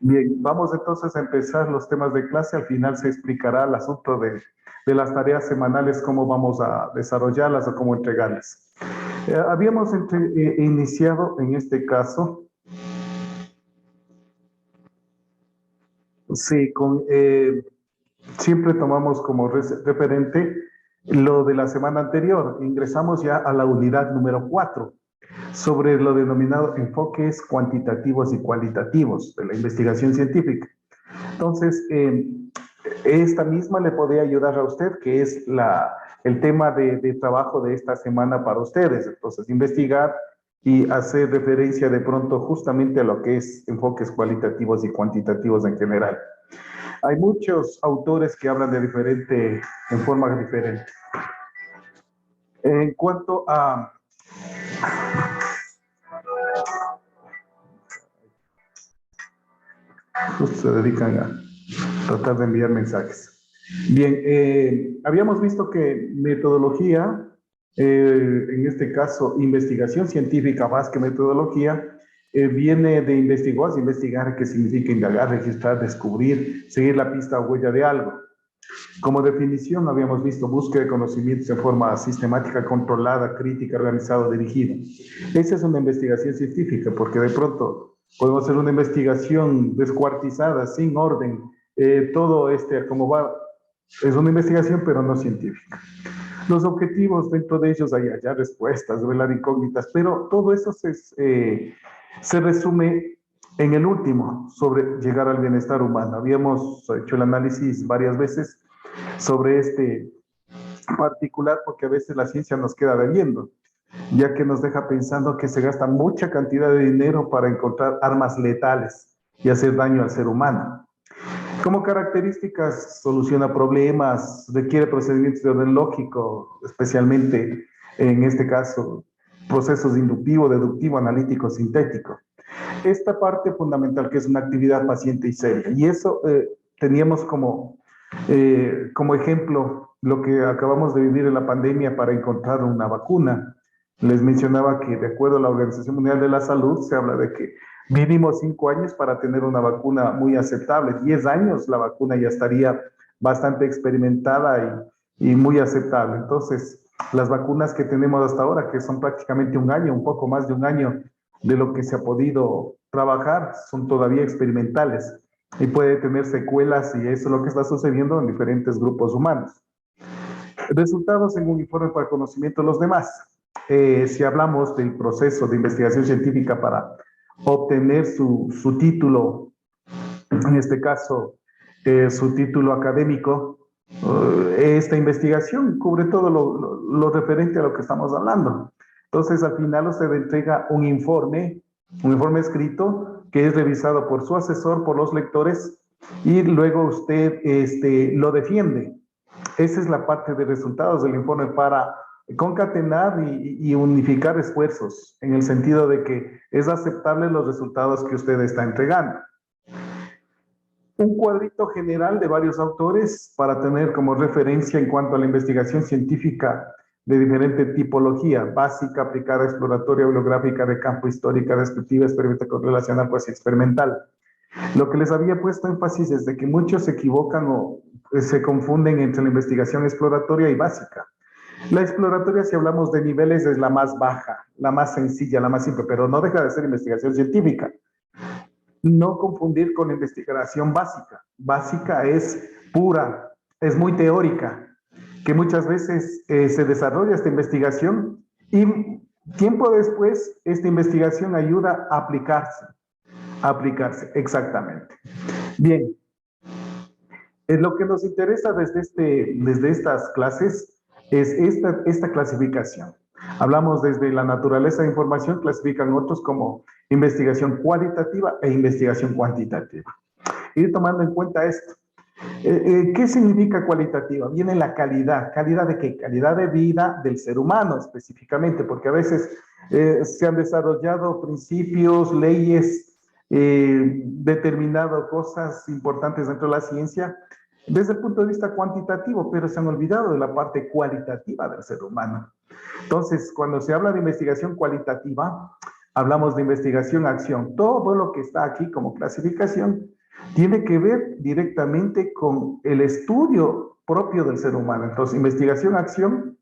Bien, vamos entonces a empezar los temas de clase. Al final se explicará el asunto de las tareas semanales, cómo vamos a desarrollarlas o cómo entregarlas. Habíamos iniciado en este caso, sí, siempre tomamos como referente lo de la semana anterior. Ingresamos ya a la unidad número 4 sobre lo denominado enfoques cuantitativos y cualitativos de la investigación científica. Entonces, esta misma le podría ayudar a usted, que es el tema de trabajo de esta semana para ustedes. Entonces, investigar y hacer referencia de pronto justamente a lo que es enfoques cualitativos y cuantitativos en general. Hay muchos autores que hablan en forma diferente. En cuanto a... Justo se dedican a tratar de enviar mensajes. Bien, habíamos visto que metodología, en este caso investigación científica más que metodología, viene de investigar, que significa indagar, registrar, descubrir, seguir la pista o huella de algo. Como definición habíamos visto búsqueda de conocimientos en forma sistemática, controlada, crítica, organizada, dirigida. Esa es una investigación científica, porque de pronto podemos hacer una investigación descuartizada, sin orden, todo como va, es una investigación pero no científica. Los objetivos, dentro de ellos hay ya respuestas, revelar incógnitas, pero todo eso se resume en el último, sobre llegar al bienestar humano. Habíamos hecho el análisis varias veces sobre este particular, porque a veces la ciencia nos queda debiendo, ya que nos deja pensando que se gasta mucha cantidad de dinero para encontrar armas letales y hacer daño al ser humano. Como características, soluciona problemas, requiere procedimientos de orden lógico, especialmente en este caso, procesos inductivo, deductivo, analítico, sintético. Esta parte fundamental que es una actividad paciente y seria. Y eso teníamos como ejemplo lo que acabamos de vivir en la pandemia para encontrar una vacuna. Les mencionaba que de acuerdo a la Organización Mundial de la Salud se habla de que vivimos 5 años para tener una vacuna muy aceptable. 10 años la vacuna ya estaría bastante experimentada y muy aceptable. Entonces, las vacunas que tenemos hasta ahora, que son prácticamente un año, un poco más de un año de lo que se ha podido trabajar, son todavía experimentales y puede tener secuelas, y eso es lo que está sucediendo en diferentes grupos humanos. Resultados en un informe para conocimiento de los demás. Si hablamos del proceso de investigación científica para obtener su título, en este caso su título académico, esta investigación cubre todo lo referente a lo que estamos hablando. Entonces, al final usted entrega un informe escrito que es revisado por su asesor, por los lectores, y luego usted lo defiende. Esa es la parte de resultados del informe, para concatenar y unificar esfuerzos, en el sentido de que es aceptable los resultados que usted está entregando. Un cuadrito general de varios autores para tener como referencia en cuanto a la investigación científica de diferente tipología: básica, aplicada, exploratoria, bibliográfica, de campo, histórica, descriptiva, experimental, correlacional, pues experimental. Lo que les había puesto énfasis es de que muchos se equivocan o se confunden entre la investigación exploratoria y básica. La exploratoria, si hablamos de niveles, es la más baja, la más sencilla, la más simple, pero no deja de ser investigación científica. No confundir con la investigación básica. Básica es pura, es muy teórica, que muchas veces se desarrolla esta investigación y tiempo después esta investigación ayuda a aplicarse, exactamente. Bien, lo que nos interesa desde estas clases es esta clasificación. Hablamos desde la naturaleza de información, clasifican otros como investigación cualitativa e investigación cuantitativa. Ir tomando en cuenta esto. ¿Qué significa cualitativa? Viene la calidad. ¿Calidad de qué? Calidad de vida del ser humano específicamente, porque a veces se han desarrollado principios, leyes, determinado cosas importantes dentro de la ciencia desde el punto de vista cuantitativo, pero se han olvidado de la parte cualitativa del ser humano. Entonces, cuando se habla de investigación cualitativa, Hablamos de investigación, acción. Todo lo que está aquí como clasificación tiene que ver directamente con el estudio propio del ser humano. Entonces, investigación, acción,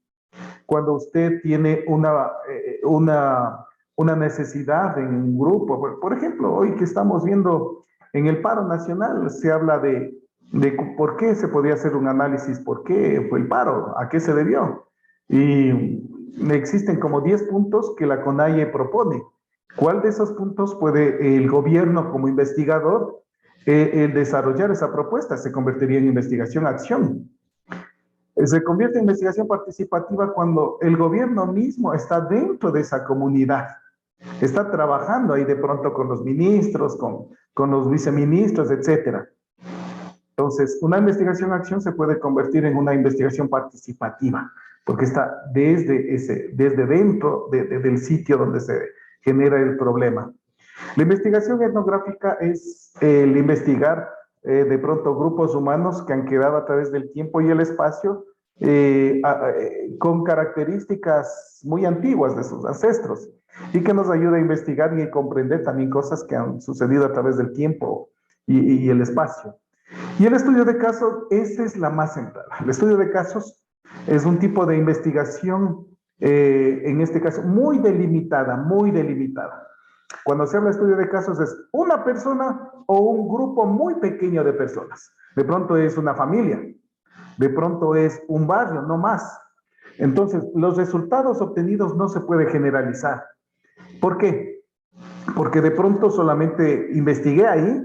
cuando usted tiene una necesidad en un grupo. Por ejemplo, hoy que estamos viendo en el paro nacional, se habla de por qué se podía hacer un análisis, por qué fue el paro, a qué se debió. Y existen como 10 puntos que la CONAIE propone. ¿Cuál de esos puntos puede el gobierno como investigador desarrollar esa propuesta? Se convertiría en investigación-acción. Se convierte en investigación participativa cuando el gobierno mismo está dentro de esa comunidad, está trabajando ahí de pronto con los ministros, con los viceministros, etcétera. Entonces, una investigación-acción se puede convertir en una investigación participativa, porque está desde dentro del sitio donde se genera el problema. La investigación etnográfica es el investigar de pronto grupos humanos que han quedado a través del tiempo y el espacio con características muy antiguas de sus ancestros y que nos ayuda a investigar y a comprender también cosas que han sucedido a través del tiempo y el espacio. Y el estudio de casos, esa es la más central. El estudio de casos es un tipo de investigación, en este caso, muy delimitada, muy delimitada. Cuando se habla de estudio de casos es una persona o un grupo muy pequeño de personas. De pronto es una familia, de pronto es un barrio, no más. Entonces, los resultados obtenidos no se puede generalizar. ¿Por qué? Porque de pronto solamente investigué ahí,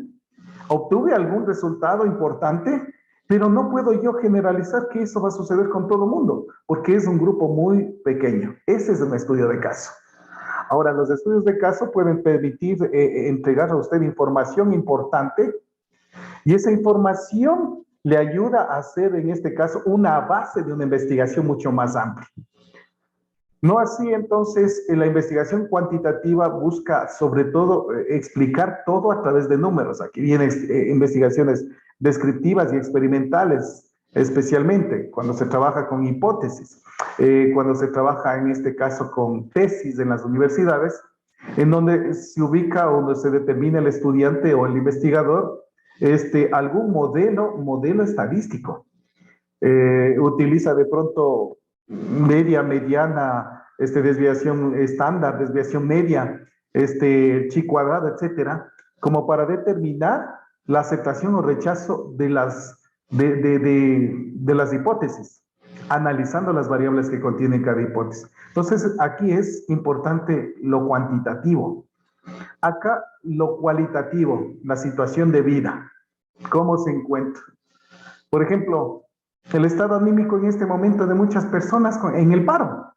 obtuve algún resultado importante, pero no puedo yo generalizar que eso va a suceder con todo el mundo, porque es un grupo muy pequeño. Ese es un estudio de caso. Ahora, los estudios de caso pueden permitir entregar a usted información importante y esa información le ayuda a hacer, en este caso, una base de una investigación mucho más amplia. No así, entonces, la investigación cuantitativa busca, sobre todo, explicar todo a través de números. Aquí vienen investigaciones descriptivas y experimentales, especialmente cuando se trabaja con hipótesis, cuando se trabaja, en este caso, con tesis en las universidades, en donde se ubica o donde se determina el estudiante o el investigador algún modelo estadístico. Utiliza de pronto media, mediana, desviación estándar, desviación media, chi cuadrado, etcétera, como para determinar la aceptación o rechazo de las hipótesis, analizando las variables que contiene cada hipótesis. Entonces, aquí es importante lo cuantitativo. Acá, lo cualitativo, la situación de vida, cómo se encuentra. Por ejemplo, el estado anímico en este momento de muchas personas en el paro.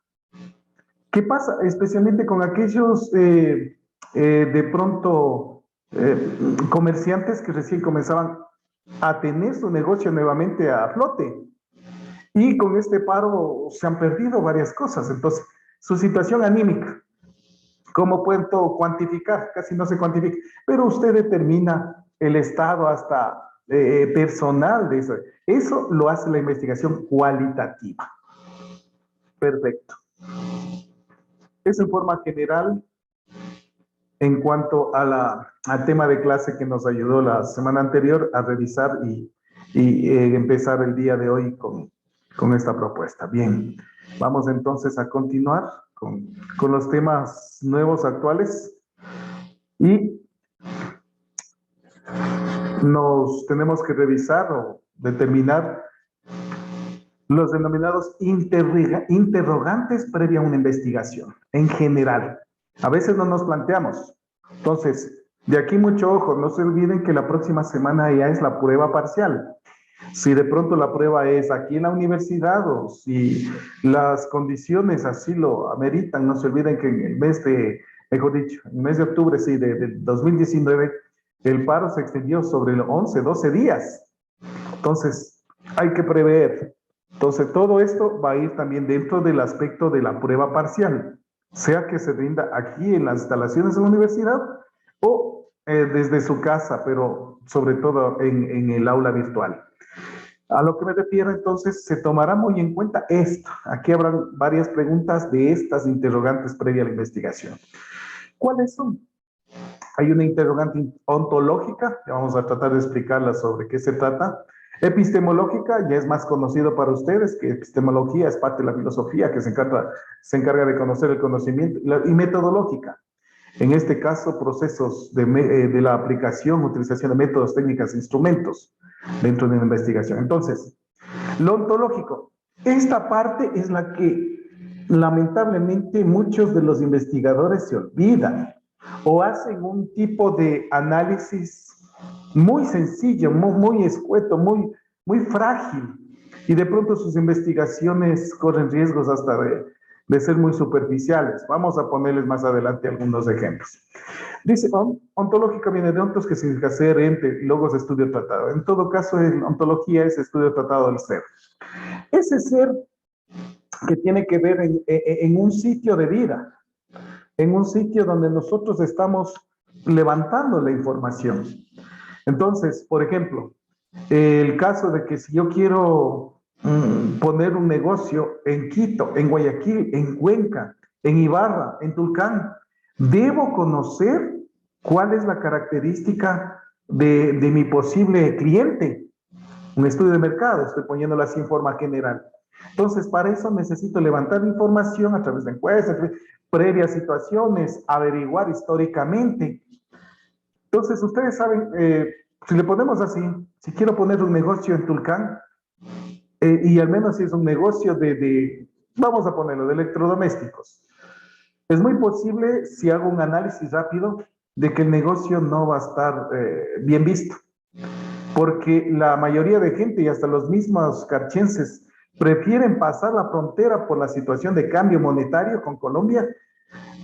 ¿Qué pasa? Especialmente con aquellos de pronto comerciantes que recién comenzaban a tener su negocio nuevamente a flote. Y con este paro se han perdido varias cosas. Entonces, su situación anímica, ¿cómo puedo cuantificar? Casi no se cuantifica, pero usted determina el estado hasta personal de eso. Eso lo hace la investigación cualitativa. Perfecto. Eso en forma general en cuanto al tema de clase que nos ayudó la semana anterior a revisar y empezar el día de hoy con esta propuesta. Bien, vamos entonces a continuar con los temas nuevos, actuales, y nos tenemos que revisar o determinar los denominados interrogantes previa a una investigación, en general. A veces no nos planteamos. Entonces, de aquí mucho ojo, no se olviden que la próxima semana ya es la prueba parcial. Si de pronto la prueba es aquí en la universidad o si las condiciones así lo ameritan, no se olviden que en el mes mejor dicho, en el mes de octubre, sí, de 2019, el paro se extendió sobre los 11, 12 días. Entonces, hay que prever. Entonces, todo esto va a ir también dentro del aspecto de la prueba parcial, sea que se rinda aquí en las instalaciones de la universidad o desde su casa, pero sobre todo en el aula virtual. A lo que me refiero, entonces, se tomará muy en cuenta esto. Aquí habrán varias preguntas de estas interrogantes previa a la investigación. ¿Cuáles son? Hay una interrogante ontológica, que vamos a tratar de explicarla sobre qué se trata. Epistemológica, ya es más conocido para ustedes, que epistemología es parte de la filosofía que se encarga de conocer el conocimiento, y metodológica. En este caso, procesos de la aplicación, utilización de métodos, técnicas, instrumentos dentro de una investigación. Entonces, lo ontológico, esta parte es la que lamentablemente muchos de los investigadores se olvidan o hacen un tipo de análisis muy sencillo, muy escueto, muy frágil, y de pronto sus investigaciones corren riesgos hasta de ser muy superficiales. Vamos a ponerles más adelante algunos ejemplos. Dice, ontológica viene de ontos, que significa ser, ente, y logos, estudio, tratado. En todo caso, en ontología es estudio, tratado del ser. Ese ser que tiene que ver en un sitio de vida, en un sitio donde nosotros estamos levantando la información. Entonces, por ejemplo, el caso de que si yo quiero poner un negocio en Quito, en Guayaquil, en Cuenca, en Ibarra, en Tulcán, debo conocer cuál es la característica de mi posible cliente. Un estudio de mercado, estoy poniéndolo así en forma general. Entonces, para eso necesito levantar información a través de encuestas, previas situaciones, averiguar históricamente. Entonces, ustedes saben, si le ponemos así, si quiero poner un negocio en Tulcán, y al menos si es un negocio vamos a ponerlo, de electrodomésticos, es muy posible, si hago un análisis rápido, de que el negocio no va a estar bien visto, porque la mayoría de gente y hasta los mismos carchenses prefieren pasar la frontera por la situación de cambio monetario con Colombia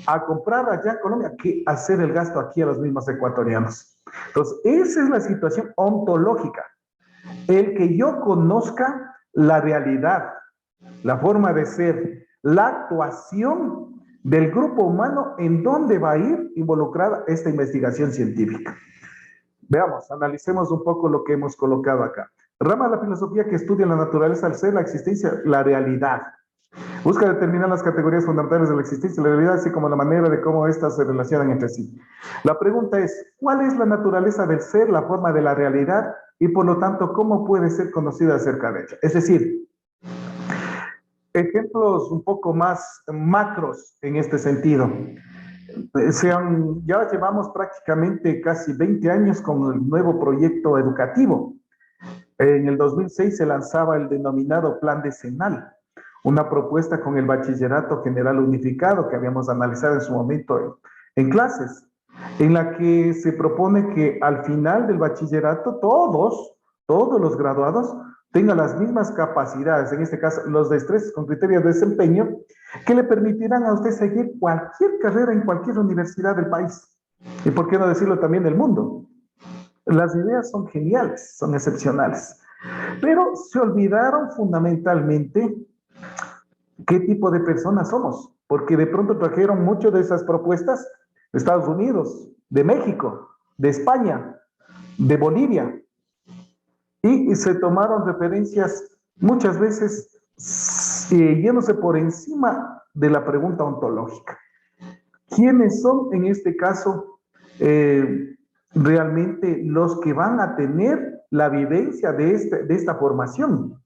a comprar allá en Colombia que hacer el gasto aquí a los mismos ecuatorianos. Entonces, esa es la situación ontológica. El que yo conozca la realidad, la forma de ser, la actuación del grupo humano en dónde va a ir involucrada esta investigación científica. Veamos, analicemos un poco lo que hemos colocado acá. Rama de la filosofía que estudia la naturaleza del ser, la existencia, la realidad. Busca determinar las categorías fundamentales de la existencia y la realidad, así como la manera de cómo éstas se relacionan entre sí. La pregunta es, ¿cuál es la naturaleza del ser, la forma de la realidad, y por lo tanto, cómo puede ser conocida acerca de ella? Es decir, ejemplos un poco más macros en este sentido. Ya llevamos prácticamente casi 20 años con el nuevo proyecto educativo. En el 2006 se lanzaba el denominado Plan Decenal, una propuesta con el Bachillerato General Unificado que habíamos analizado en su momento en clases, en la que se propone que al final del bachillerato todos los graduados tengan las mismas capacidades, en este caso los destrezas con criterios de desempeño, que le permitirán a usted seguir cualquier carrera en cualquier universidad del país, y por qué no decirlo también del mundo. Las ideas son geniales, son excepcionales, pero se olvidaron fundamentalmente qué tipo de personas somos, porque de pronto trajeron muchas de esas propuestas de Estados Unidos, de México, de España, de Bolivia, y se tomaron referencias muchas veces yéndose por encima de la pregunta ontológica. ¿Quiénes son en este caso realmente los que van a tener la vivencia de esta formación?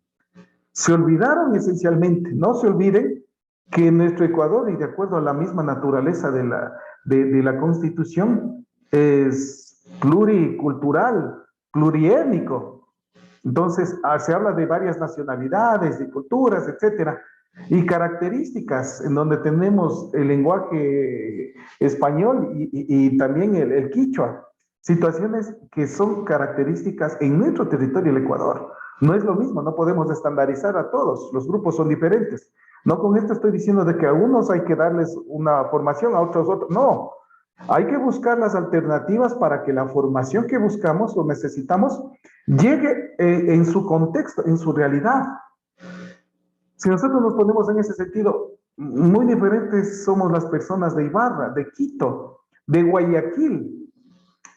Se olvidaron esencialmente. No se olviden que en nuestro Ecuador, y de acuerdo a la misma naturaleza de la Constitución, es pluricultural, pluriétnico. Entonces, se habla de varias nacionalidades, de culturas, etcétera, y características en donde tenemos el lenguaje español y también el quichua, situaciones que son características en nuestro territorio, el Ecuador. No es lo mismo, no podemos estandarizar a todos, los grupos son diferentes. No con esto estoy diciendo de que a unos hay que darles una formación, a otros otros, no. Hay que buscar las alternativas para que la formación que buscamos o necesitamos llegue en su contexto, en su realidad. Si nosotros nos ponemos en ese sentido, muy diferentes somos las personas de Ibarra, de Quito, de Guayaquil,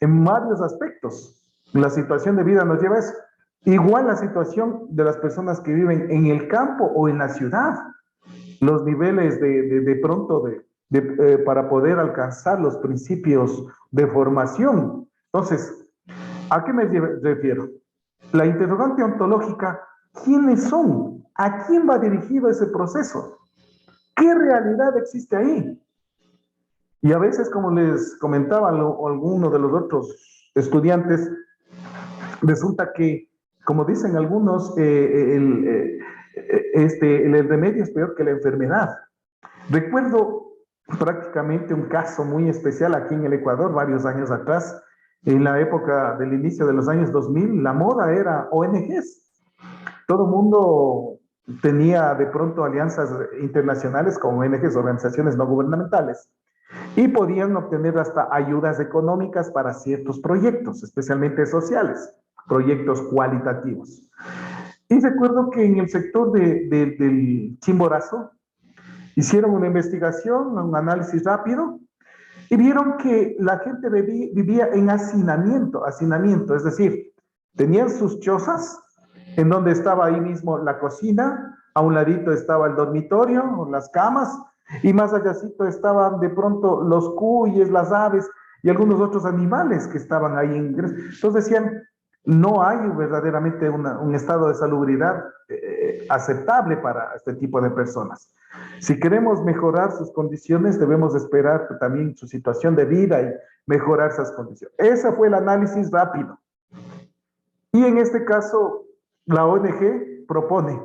en varios aspectos. La situación de vida nos lleva a eso. Igual la situación de las personas que viven en el campo o en la ciudad. Los niveles de pronto para poder alcanzar los principios de formación. Entonces, ¿a qué me refiero? La interrogante ontológica, ¿quiénes son? ¿A quién va dirigido ese proceso? ¿Qué realidad existe ahí? Y a veces, como les comentaba alguno de los otros estudiantes, resulta que, como dicen algunos, el remedio es peor que la enfermedad. Recuerdo prácticamente un caso muy especial aquí en el Ecuador, varios años atrás, en la época del inicio de los años 2000, la moda era ONGs. Todo el mundo tenía de pronto alianzas internacionales con ONGs, organizaciones no gubernamentales, y podían obtener hasta ayudas económicas para ciertos proyectos, especialmente sociales, proyectos cualitativos. Y recuerdo que en el sector del Chimborazo hicieron una investigación, un análisis rápido, y vieron que la gente vivía en hacinamiento, es decir, tenían sus chozas, en donde estaba ahí mismo la cocina, a un ladito estaba el dormitorio, las camas, y más allácito estaban de pronto los cuyes, las aves y algunos otros animales que estaban ahí en ingreso. Entonces decían, no hay verdaderamente un estado de salubridad aceptable para este tipo de personas. Si queremos mejorar sus condiciones, debemos esperar también su situación de vida y mejorar esas condiciones. Ese fue el análisis rápido. Y en este caso, la ONG propone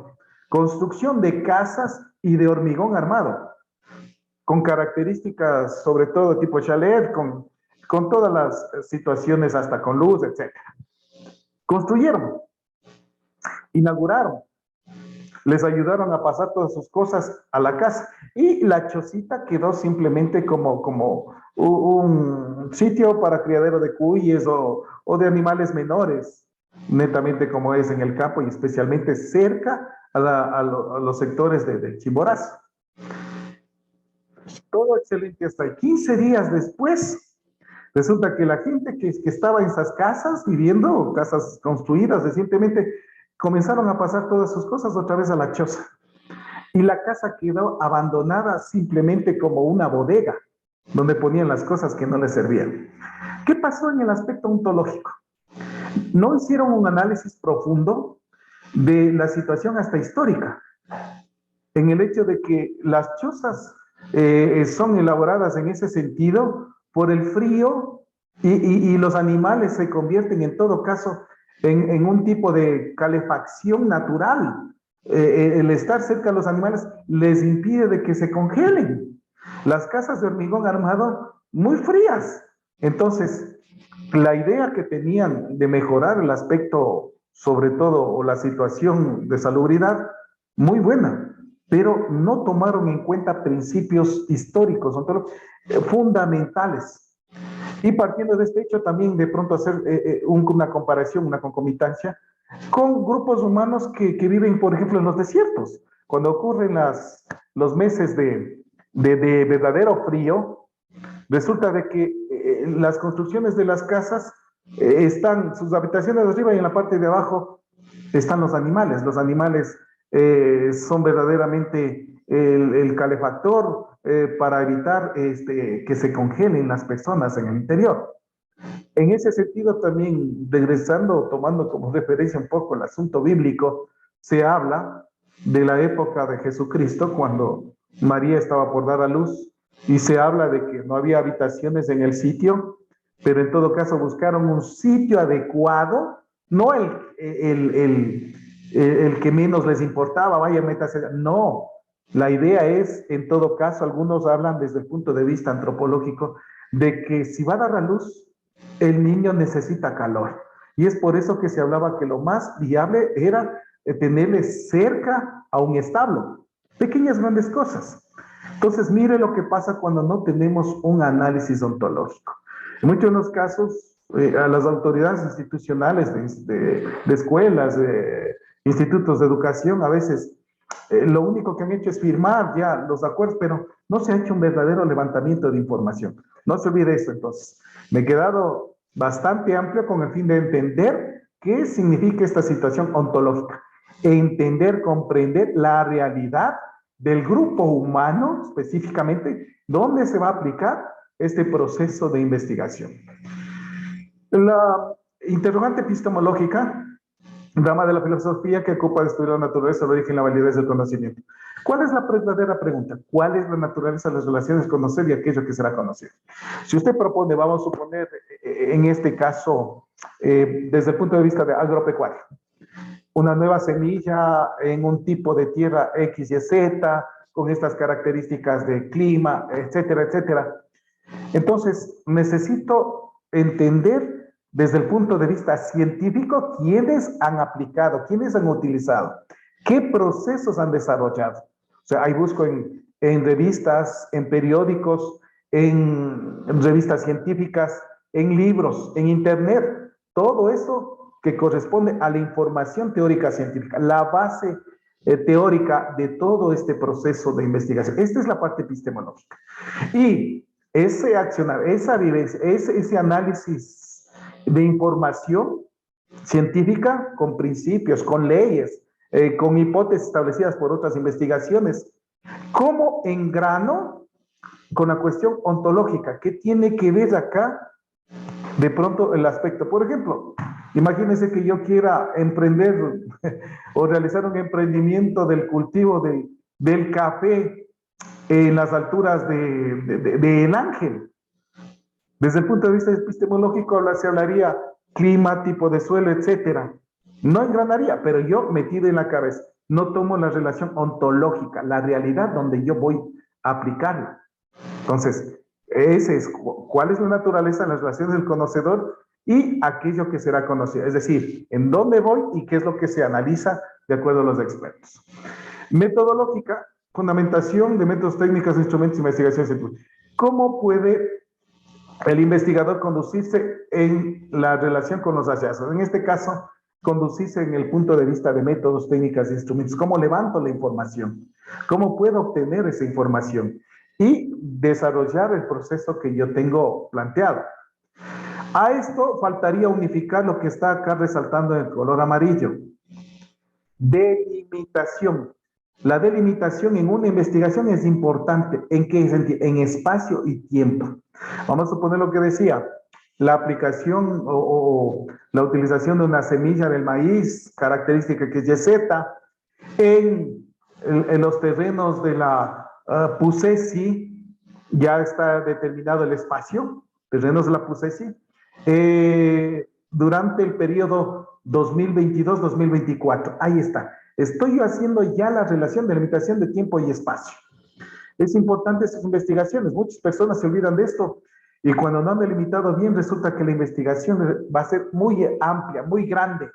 construcción de casas y de hormigón armado, con características sobre todo tipo chalet, con todas las situaciones, hasta con luz, etc. Construyeron, inauguraron, les ayudaron a pasar todas sus cosas a la casa y la chocita quedó simplemente como un sitio para criadero de cuyes o de animales menores, netamente como es en el campo y especialmente cerca a los sectores de Chimborazo. Todo excelente hasta ahí. 15 días después, resulta que la gente que estaba en esas casas, viviendo, casas construidas recientemente, comenzaron a pasar todas sus cosas otra vez a la choza. Y la casa quedó abandonada simplemente como una bodega, donde ponían las cosas que no les servían. ¿Qué pasó en el aspecto ontológico? No hicieron un análisis profundo de la situación hasta histórica, en el hecho de que las chozas son elaboradas en ese sentido por el frío y los animales se convierten en todo caso en un tipo de calefacción natural. El estar cerca de los animales les impide de que se congelen. Las casas de hormigón armado muy frías. Entonces, la idea que tenían de mejorar el aspecto, sobre todo, o la situación de salubridad, muy buena, pero no tomaron en cuenta principios históricos, fundamentales. Y partiendo de este hecho, también de pronto hacer una comparación, una concomitancia con grupos humanos que viven, por ejemplo, en los desiertos. Cuando ocurren los meses de verdadero frío, resulta de que las construcciones de las casas están, sus habitaciones de arriba y en la parte de abajo están los animales. Los animales son verdaderamente el calefactor para evitar que se congelen las personas en el interior. En ese sentido también, regresando, tomando como referencia un poco el asunto bíblico, se habla de la época de Jesucristo, cuando María estaba por dar a luz, y se habla de que no había habitaciones en el sitio, pero en todo caso buscaron un sitio adecuado, no el que menos les importaba, vaya, métase, no. La idea es, en todo caso, algunos hablan desde el punto de vista antropológico, de que si va a dar a luz, el niño necesita calor. Y es por eso que se hablaba que lo más viable era tenerle cerca a un establo. Pequeñas, grandes cosas. Entonces, mire lo que pasa cuando no tenemos un análisis ontológico. En muchos de los casos, a las autoridades institucionales de escuelas, de institutos de educación, a veces lo único que han hecho es firmar ya los acuerdos, pero no se ha hecho un verdadero levantamiento de información. No se olvide eso, entonces. Me he quedado bastante amplio con el fin de entender qué significa esta situación ontológica, entender, comprender la realidad del grupo humano específicamente, ¿dónde se va a aplicar este proceso de investigación? La interrogante epistemológica, rama de la filosofía que ocupa de estudiar la naturaleza, el origen y la validez del conocimiento. ¿Cuál es la verdadera pregunta? ¿Cuál es la naturaleza de las relaciones conocer y aquello que será conocido? Si usted propone, vamos a suponer, en este caso, desde el punto de vista de agropecuario, una nueva semilla en un tipo de tierra X, Y, Z, con estas características de clima, etcétera, etcétera. Entonces, necesito entender desde el punto de vista científico quiénes han aplicado, quiénes han utilizado, qué procesos han desarrollado. O sea, ahí busco en revistas, en periódicos, en revistas científicas, en libros, en internet, todo eso que corresponde a la información teórica científica, la base teórica de todo este proceso de investigación. Esta es la parte epistemológica. Y ese accionar, esa vivencia, ese análisis de información científica con principios, con leyes, con hipótesis establecidas por otras investigaciones, como en grano con la cuestión ontológica. ¿Qué tiene que ver acá de pronto el aspecto? Por ejemplo, imagínense que yo quiera emprender o realizar un emprendimiento del cultivo del café en las alturas de El Ángel. Desde el punto de vista epistemológico se hablaría clima, tipo de suelo, etcétera. No engranaría, pero yo metido en la cabeza, no tomo la relación ontológica, la realidad donde yo voy a aplicarla. Entonces, ese es cuál es la naturaleza de las relaciones del conocedor y aquello que será conocido. Es decir, en dónde voy y qué es lo que se analiza de acuerdo a los expertos. Metodológica, fundamentación de métodos técnicos, instrumentos de investigación científica. ¿Cómo puede el investigador conducirse en la relación con los hallazgos? En este caso, conducirse en el punto de vista de métodos, técnicas e instrumentos. ¿Cómo levanto la información? ¿Cómo puedo obtener esa información? Y desarrollar el proceso que yo tengo planteado. A esto faltaría unificar lo que está acá resaltando en el color amarillo. Delimitación. La delimitación en una investigación es importante. ¿En qué sentido? En espacio y tiempo. Vamos a suponer lo que decía, la aplicación o la utilización de una semilla del maíz, característica que es YZ, en los terrenos de la Pusesi, ya está determinado el espacio, terrenos de la Pusesi, durante el periodo 2022-2024. Ahí está. Estoy haciendo ya la relación de limitación de tiempo y espacio. Es importante estas investigaciones. Muchas personas se olvidan de esto y cuando no han delimitado bien resulta que la investigación va a ser muy amplia, muy grande.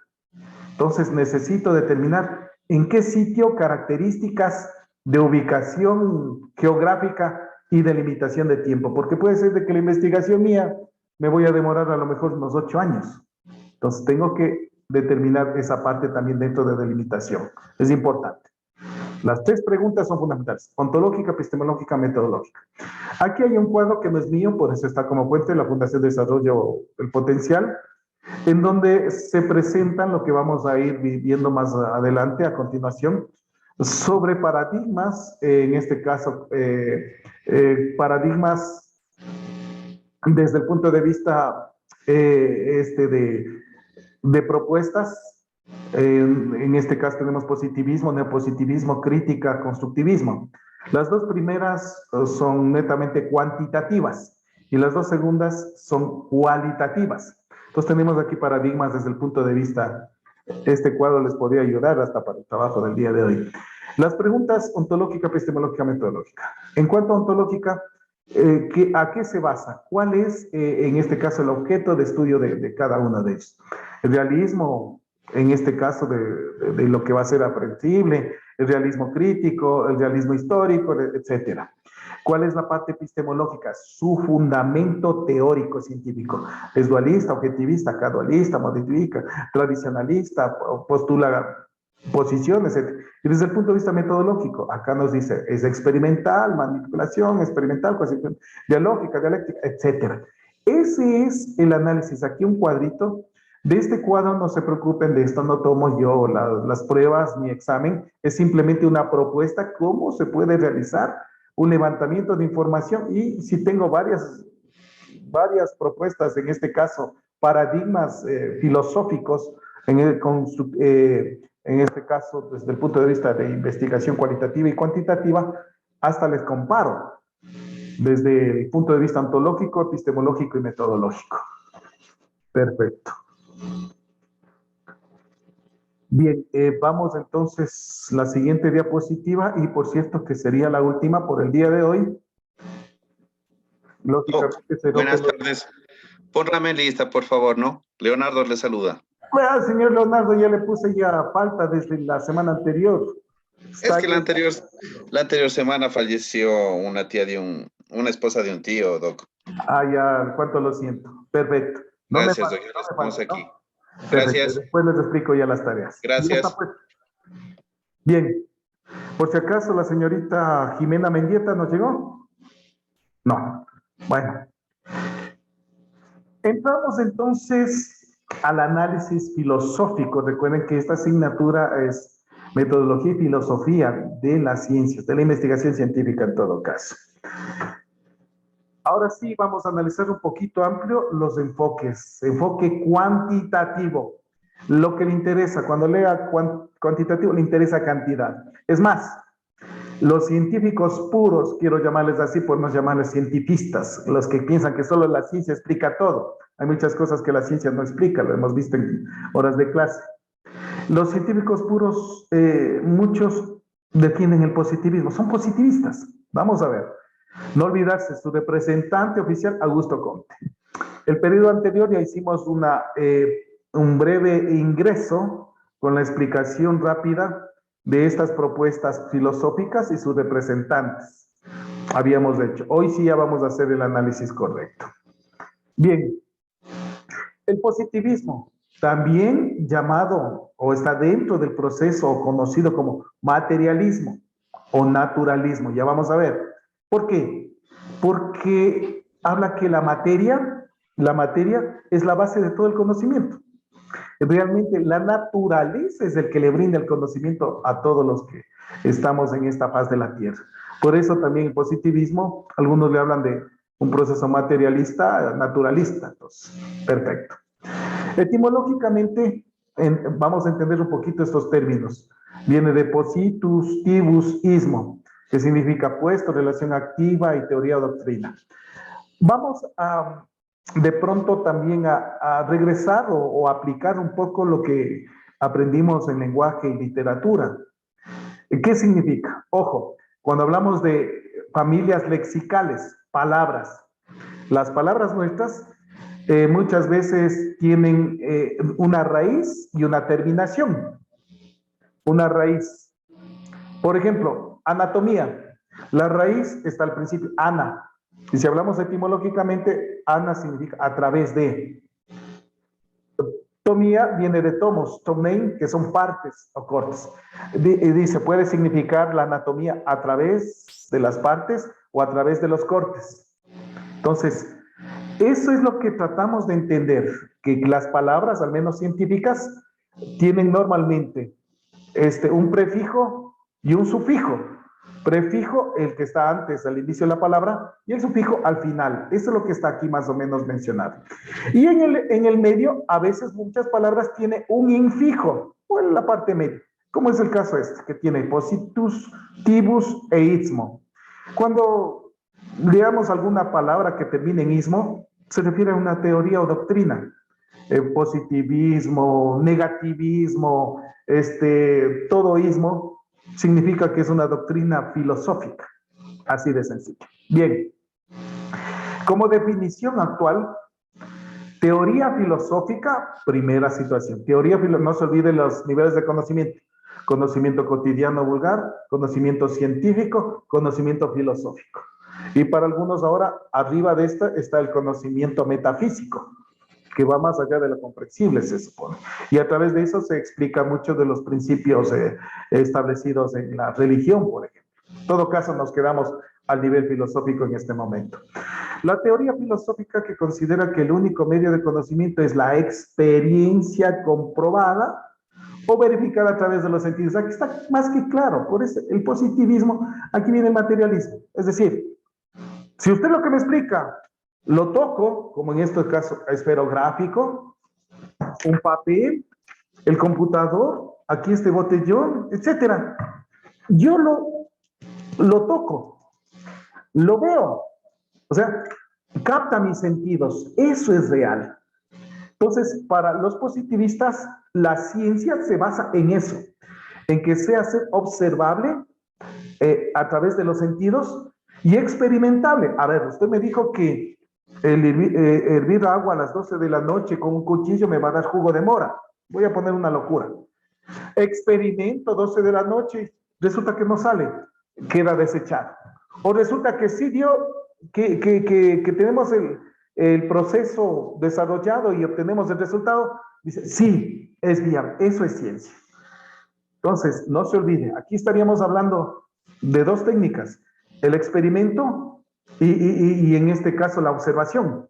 Entonces necesito determinar en qué sitio, características de ubicación geográfica y de limitación de tiempo, porque puede ser de que la investigación mía me voy a demorar a lo mejor unos 8 años. Entonces tengo que determinar esa parte también dentro de delimitación. Es importante. Las tres preguntas son fundamentales: ontológica, epistemológica, metodológica. Aquí hay un cuadro que no es mío, por eso está como puente, la Fundación de Desarrollo del Potencial, en donde se presentan lo que vamos a ir viendo más adelante, a continuación, sobre paradigmas, en este caso, paradigmas desde el punto de vista de propuestas. En este caso tenemos positivismo, neopositivismo, crítica, constructivismo. Las dos primeras son netamente cuantitativas y las dos segundas son cualitativas. Entonces tenemos aquí paradigmas desde el punto de vista, este cuadro les podría ayudar hasta para el trabajo del día de hoy. Las preguntas ontológica, epistemológica, metodológica. En cuanto a ontológica, ¿a qué se basa? ¿Cuál es, en este caso, el objeto de estudio de cada uno de ellos? El realismo, en este caso, de lo que va a ser aprensible, el realismo crítico, el realismo histórico, etcétera. ¿Cuál es la parte epistemológica? Su fundamento teórico científico. ¿Es dualista, objetivista, cadualista, modifica, tradicionalista, postula posiciones, etc.? Y desde el punto de vista metodológico, acá nos dice, es experimental, manipulación, experimental, dialógica, dialéctica, etcétera. Ese es el análisis. Aquí un cuadrito De este cuadro no se preocupen, de esto no tomo yo las pruebas ni examen, es simplemente una propuesta cómo se puede realizar un levantamiento de información y si tengo varias propuestas, en este caso, paradigmas filosóficos, en este caso, desde el punto de vista de investigación cualitativa y cuantitativa, hasta les comparo desde el punto de vista ontológico, epistemológico y metodológico. Perfecto. Bien, vamos entonces la siguiente diapositiva y por cierto que sería la última por el día de hoy. Lógicamente, buenas tardes. Póngame lista, por favor, ¿no? Leonardo le saluda. Bueno, señor Leonardo, ya le puse ya falta desde la semana anterior. Es que la anterior semana falleció una tía de una esposa de un tío, doc. Ah, ya, cuánto lo siento. Perfecto. No Gracias, me doc. falta, Estamos aquí. ¿no? Gracias. Perfecto. Después les explico ya las tareas. Gracias. Pues. Bien. Por si acaso la señorita Jimena Mendieta nos llegó. No. Bueno. Entramos entonces al análisis filosófico. Recuerden que esta asignatura es metodología y filosofía de las ciencias, de la investigación científica en todo caso. Ahora sí, vamos a analizar un poquito amplio los enfoques. Enfoque cuantitativo. Lo que le interesa, cuando lea cuantitativo, le interesa cantidad. Es más, los científicos puros, quiero llamarles así por no llamarles cientifistas, los que piensan que solo la ciencia explica todo. Hay muchas cosas que la ciencia no explica, lo hemos visto en horas de clase. Los científicos puros, muchos defienden el positivismo, son positivistas. Vamos a ver. No olvidarse, su representante oficial, Augusto Comte. El periodo anterior ya hicimos un breve ingreso con la explicación rápida de estas propuestas filosóficas y sus representantes. Habíamos hecho. Hoy sí ya vamos a hacer el análisis correcto. Bien. El positivismo, también llamado o está dentro del proceso conocido como materialismo o naturalismo. Ya vamos a ver. ¿Por qué? Porque habla que la materia es la base de todo el conocimiento. Realmente la naturaleza es el que le brinda el conocimiento a todos los que estamos en esta faz de la Tierra. Por eso también el positivismo, algunos le hablan de un proceso materialista, naturalista. Entonces, perfecto. Etimológicamente, vamos a entender un poquito estos términos. Viene de positus, tibus, ismo, que significa puesto, relación activa y teoría o doctrina. Vamos a de pronto también a regresar o aplicar un poco lo que aprendimos en lenguaje y literatura. ¿Qué significa? Ojo, cuando hablamos de familias lexicales, palabras, las palabras nuestras muchas veces tienen una raíz y una terminación. Una raíz. Por ejemplo, anatomía. La raíz está al principio, ana. Y si hablamos etimológicamente, ana significa a través de. Tomía viene de tomos, tomein, que son partes o cortes. Dice, puede significar la anatomía a través de las partes o a través de los cortes. Entonces, eso es lo que tratamos de entender, que las palabras, al menos científicas, tienen normalmente un prefijo y un sufijo. Prefijo, el que está antes, al inicio de la palabra, y el sufijo al final. Eso es lo que está aquí más o menos mencionado. Y en el medio, a veces muchas palabras tienen un infijo, o en la parte media, como es el caso que tiene positus, tibus e ismo. Cuando leamos alguna palabra que termine en ismo, se refiere a una teoría o doctrina. Positivismo, negativismo, todo ismo, significa que es una doctrina filosófica, así de sencillo. Bien, como definición actual, teoría filosófica, primera situación. No se olviden los niveles de conocimiento. Conocimiento cotidiano vulgar, conocimiento científico, conocimiento filosófico. Y para algunos ahora, arriba de esta está el conocimiento metafísico, que va más allá de lo comprensible, se supone. Y a través de eso se explica mucho de los principios establecidos en la religión, por ejemplo. En todo caso, nos quedamos al nivel filosófico en este momento. La teoría filosófica que considera que el único medio de conocimiento es la experiencia comprobada o verificada a través de los sentidos. Aquí está más que claro, por eso el positivismo, aquí viene el materialismo. Es decir, si usted lo que me explica lo toco, como en este caso esferográfico, un papel, el computador, aquí este botellón, etcétera. Yo lo toco, lo veo, o sea, capta mis sentidos, eso es real. Entonces, para los positivistas, la ciencia se basa en eso, en que sea ser observable a través de los sentidos y experimentable. A ver, usted me dijo que hervir agua a las 12 de la noche con un cuchillo me va a dar jugo de mora. Voy a poner una locura. Experimento 12 de la noche, resulta que no sale, queda desechado. O resulta que sí dio, que tenemos el proceso desarrollado y obtenemos el resultado, dice, sí, es viable, eso es ciencia. Entonces, no se olvide, aquí estaríamos hablando de dos técnicas, el experimento y en este caso la observación.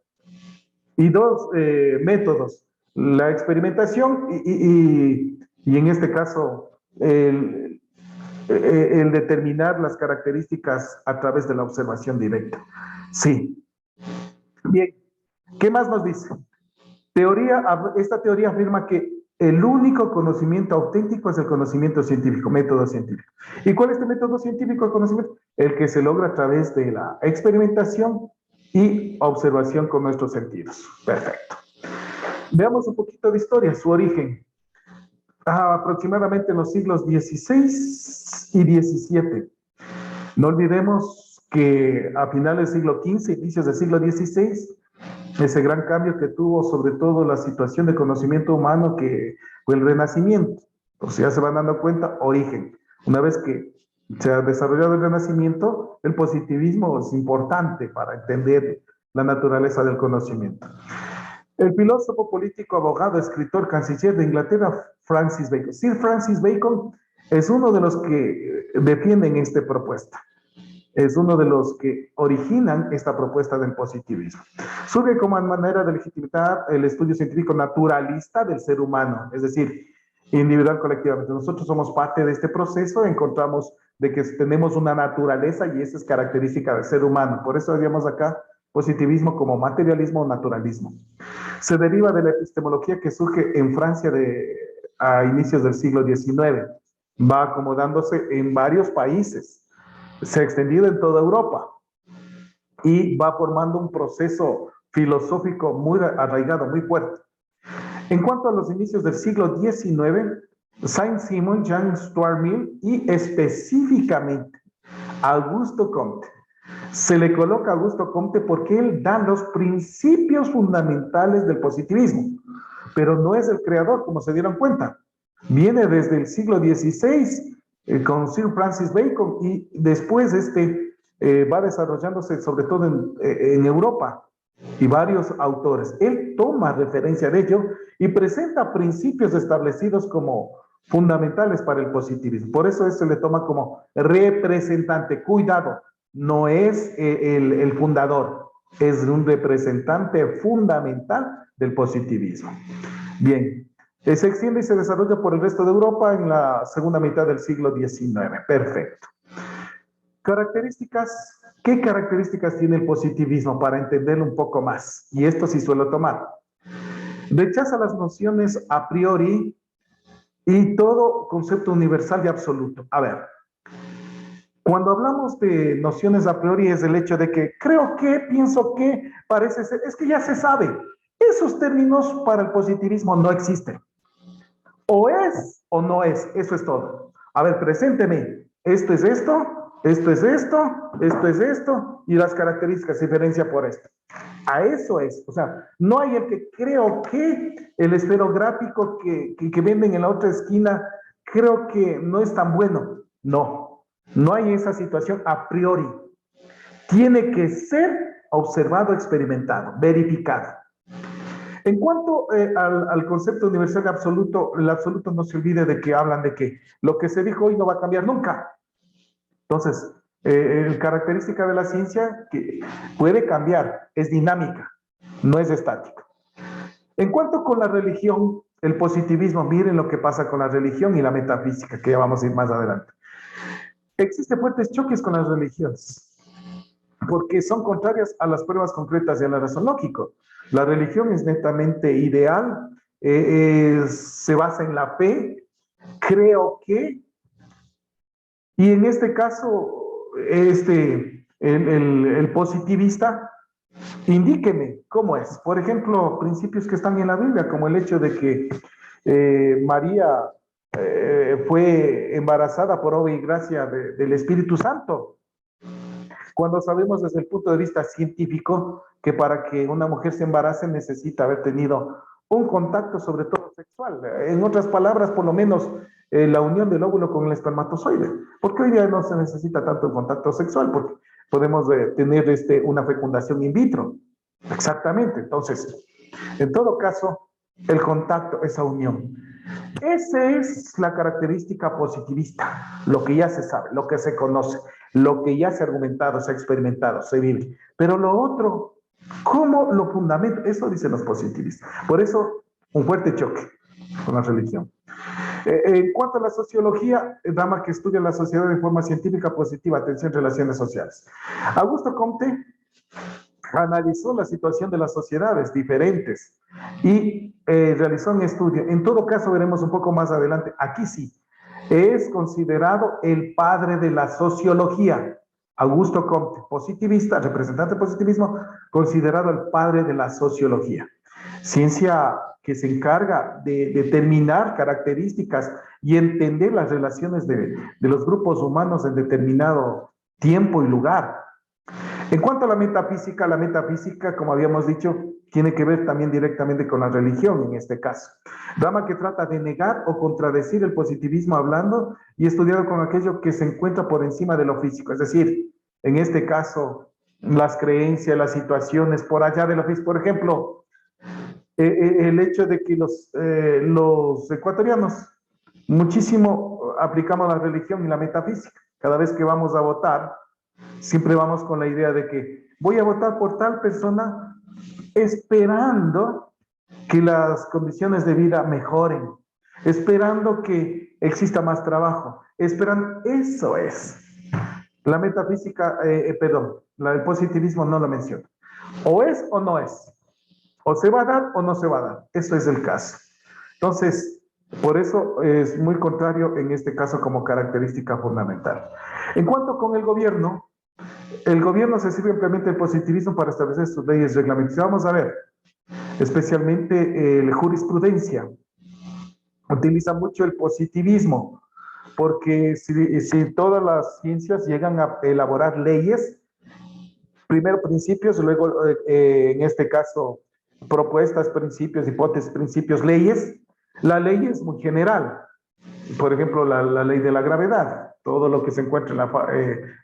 Y dos métodos, la experimentación y en este caso el determinar las características a través de la observación directa. Sí. Bien, ¿qué más nos dice? Esta teoría afirma que el único conocimiento auténtico es el conocimiento científico, método científico. ¿Y cuál es este método científico de conocimiento? El que se logra a través de la experimentación y observación con nuestros sentidos. Perfecto. Veamos un poquito de historia, su origen. Aproximadamente en los siglos XVI y XVII. No olvidemos que a finales del siglo XV, inicios del siglo XVI, ese gran cambio que tuvo sobre todo la situación de conocimiento humano que fue el Renacimiento. Por si ya se van dando cuenta, origen. Una vez que se ha desarrollado el Renacimiento, el positivismo es importante para entender la naturaleza del conocimiento. El filósofo político, abogado, escritor, canciller de Inglaterra, Francis Bacon. Sir Francis Bacon es uno de los que defienden esta propuesta. Es uno de los que originan esta propuesta del positivismo. Surge como manera de legitimar el estudio científico naturalista del ser humano, es decir, individual colectivamente. Nosotros somos parte de este proceso, encontramos de que tenemos una naturaleza y esa es característica del ser humano. Por eso diríamos acá positivismo como materialismo o naturalismo. Se deriva de la epistemología que surge en Francia a inicios del siglo XIX. Va acomodándose en varios países. Se ha extendido en toda Europa y va formando un proceso filosófico muy arraigado, muy fuerte. En cuanto a los inicios del siglo XIX, Saint-Simon, Jean Stuart Mill y específicamente Augusto Comte. Se le coloca a Augusto Comte porque él da los principios fundamentales del positivismo, pero no es el creador, como se dieron cuenta. Viene desde el siglo XVI con Sir Francis Bacon y después va desarrollándose sobre todo en Europa y varios autores. Él toma referencia de ello y presenta principios establecidos como fundamentales para el positivismo. Por eso se le toma como representante. Cuidado, no es el fundador, es un representante fundamental del positivismo. Bien, se extiende y se desarrolla por el resto de Europa en la segunda mitad del siglo XIX. Perfecto. Características, ¿qué características tiene el positivismo para entenderlo un poco más? Y esto sí suelo tomar. Rechaza las nociones a priori y todo concepto universal y absoluto. A ver, cuando hablamos de nociones a priori es el hecho de que creo que, pienso que, parece ser, es que ya se sabe. Esos términos para el positivismo no existen. O es o no es, eso es todo. A ver, presénteme, esto es esto, esto es esto, esto es esto, y las características, diferencia por esto. A eso es, o sea, no hay el que creo que el esferográfico que venden en la otra esquina, creo que no es tan bueno. No, no hay esa situación a priori. Tiene que ser observado, experimentado, verificado. En cuanto al concepto universal de absoluto, el absoluto no se olvide de que hablan de que lo que se dijo hoy no va a cambiar nunca. Entonces, Característica de la ciencia que puede cambiar, es dinámica, no es estática. En cuanto con la religión, el positivismo, miren lo que pasa con la religión y la metafísica, que ya vamos a ir más adelante. Existen fuertes choques con las religiones, porque son contrarias a las pruebas concretas y a la razón lógica. La religión es netamente ideal, se basa en la fe, creo que, y en este caso, el positivista, indíqueme cómo es. Por ejemplo, principios que están en la Biblia, como el hecho de que María fue embarazada por obra y gracia del Espíritu Santo. Cuando sabemos desde el punto de vista científico que para que una mujer se embarace necesita haber tenido un contacto, sobre todo sexual. En otras palabras, por lo menos la unión del óvulo con el espermatozoide. Porque hoy día no se necesita tanto el contacto sexual, porque podemos tener una fecundación in vitro. Exactamente. Entonces, en todo caso, el contacto, esa unión. Esa es la característica positivista, lo que ya se sabe, lo que se conoce, lo que ya se ha argumentado, se ha experimentado, se vive. Pero lo otro, ¿cómo lo fundamento? Eso dicen los positivistas. Por eso, un fuerte choque con la religión. En cuanto a la sociología, dama que estudia la sociedad de forma científica positiva, atención, relaciones sociales. Augusto Comte analizó la situación de las sociedades diferentes y realizó un estudio. En todo caso, veremos un poco más adelante. Aquí sí, es considerado el padre de la sociología. Augusto Comte, positivista, representante del positivismo, considerado el padre de la sociología. Ciencia que se encarga de determinar características y entender las relaciones de los grupos humanos en determinado tiempo y lugar. En cuanto a la metafísica, como habíamos dicho, tiene que ver también directamente con la religión en este caso. Rama que trata de negar o contradecir el positivismo hablando y estudiado con aquello que se encuentra por encima de lo físico. Es decir, en este caso, las creencias, las situaciones por allá de lo físico. Por ejemplo, el hecho de que los ecuatorianos muchísimo aplicamos la religión y la metafísica. Cada vez que vamos a votar, siempre vamos con la idea de que voy a votar por tal persona esperando que las condiciones de vida mejoren, esperando que exista más trabajo, esperando, eso es. La metafísica, el positivismo no lo menciona. O es o no es. O se va a dar o no se va a dar. Eso es el caso. Entonces, por eso es muy contrario en este caso como característica fundamental. En cuanto con el gobierno se sirve ampliamente el positivismo para establecer sus leyes reglamentos. Vamos a ver, especialmente la jurisprudencia utiliza mucho el positivismo, porque si todas las ciencias llegan a elaborar leyes, primero principios, luego en este caso propuestas, principios, hipótesis, principios, leyes. La ley es muy general. Por ejemplo, la ley de la gravedad, todo lo que se encuentra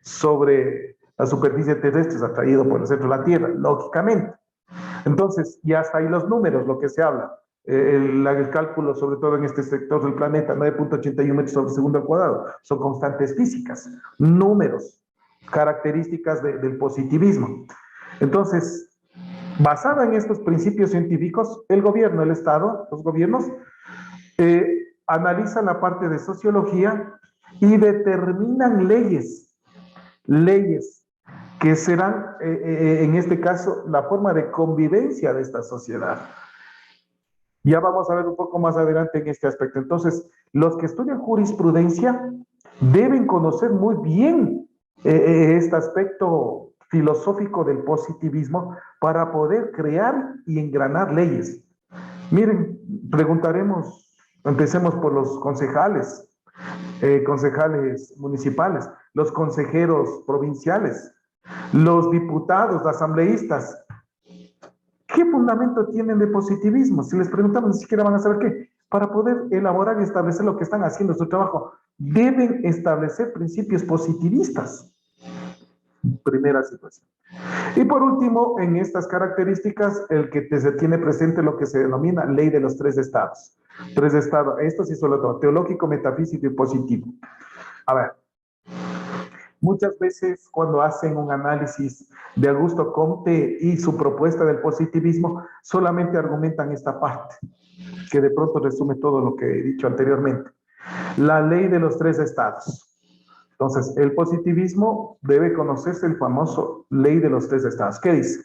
sobre la superficie terrestre es atraído por el centro de la Tierra, lógicamente. Entonces, ya hasta ahí los números, lo que se habla. El cálculo, sobre todo en este sector del planeta, 9.81 metros sobre segundo al cuadrado, son constantes físicas, números, características del positivismo. Entonces, basada en estos principios científicos, el gobierno, el Estado, los gobiernos, analizan la parte de sociología y determinan leyes que serán, en este caso, la forma de convivencia de esta sociedad. Ya vamos a ver un poco más adelante en este aspecto. Entonces, los que estudian jurisprudencia deben conocer muy bien este aspecto filosófico del positivismo para poder crear y engranar leyes. Miren, preguntaremos, empecemos por los concejales municipales, los consejeros provinciales, los diputados, asambleístas. ¿Qué fundamento tienen de positivismo? Si les preguntamos, ni siquiera van a saber qué. Para poder elaborar y establecer lo que están haciendo su trabajo, deben establecer principios positivistas. Primera situación. Y por último, en estas características, el que se tiene presente lo que se denomina ley de los tres estados. Tres estados, esto sí solo todo, teológico, metafísico y positivo. A ver, Muchas veces cuando hacen un análisis de Augusto Comte y su propuesta del positivismo, solamente argumentan esta parte, que de pronto resume todo lo que he dicho anteriormente. La ley de los tres estados. Entonces, el positivismo debe conocerse el famoso ley de los tres estados. ¿Qué dice?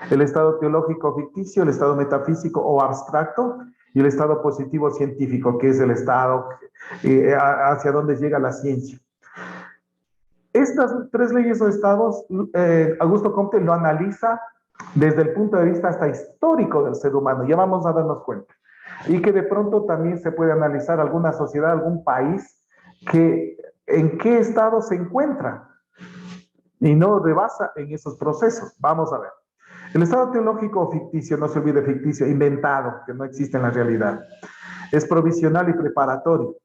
El estado teológico ficticio, el estado metafísico o abstracto y el estado positivo científico, que es el estado hacia donde llega la ciencia. Estas tres leyes o estados, Augusto Comte lo analiza desde el punto de vista hasta histórico del ser humano, ya vamos a darnos cuenta. Y que de pronto también se puede analizar alguna sociedad, algún país, que en qué estado se encuentra y no rebasa en esos procesos. Vamos a ver. El estado teológico ficticio, no se olvide ficticio, inventado, que no existe en la realidad, es provisional y preparatorio.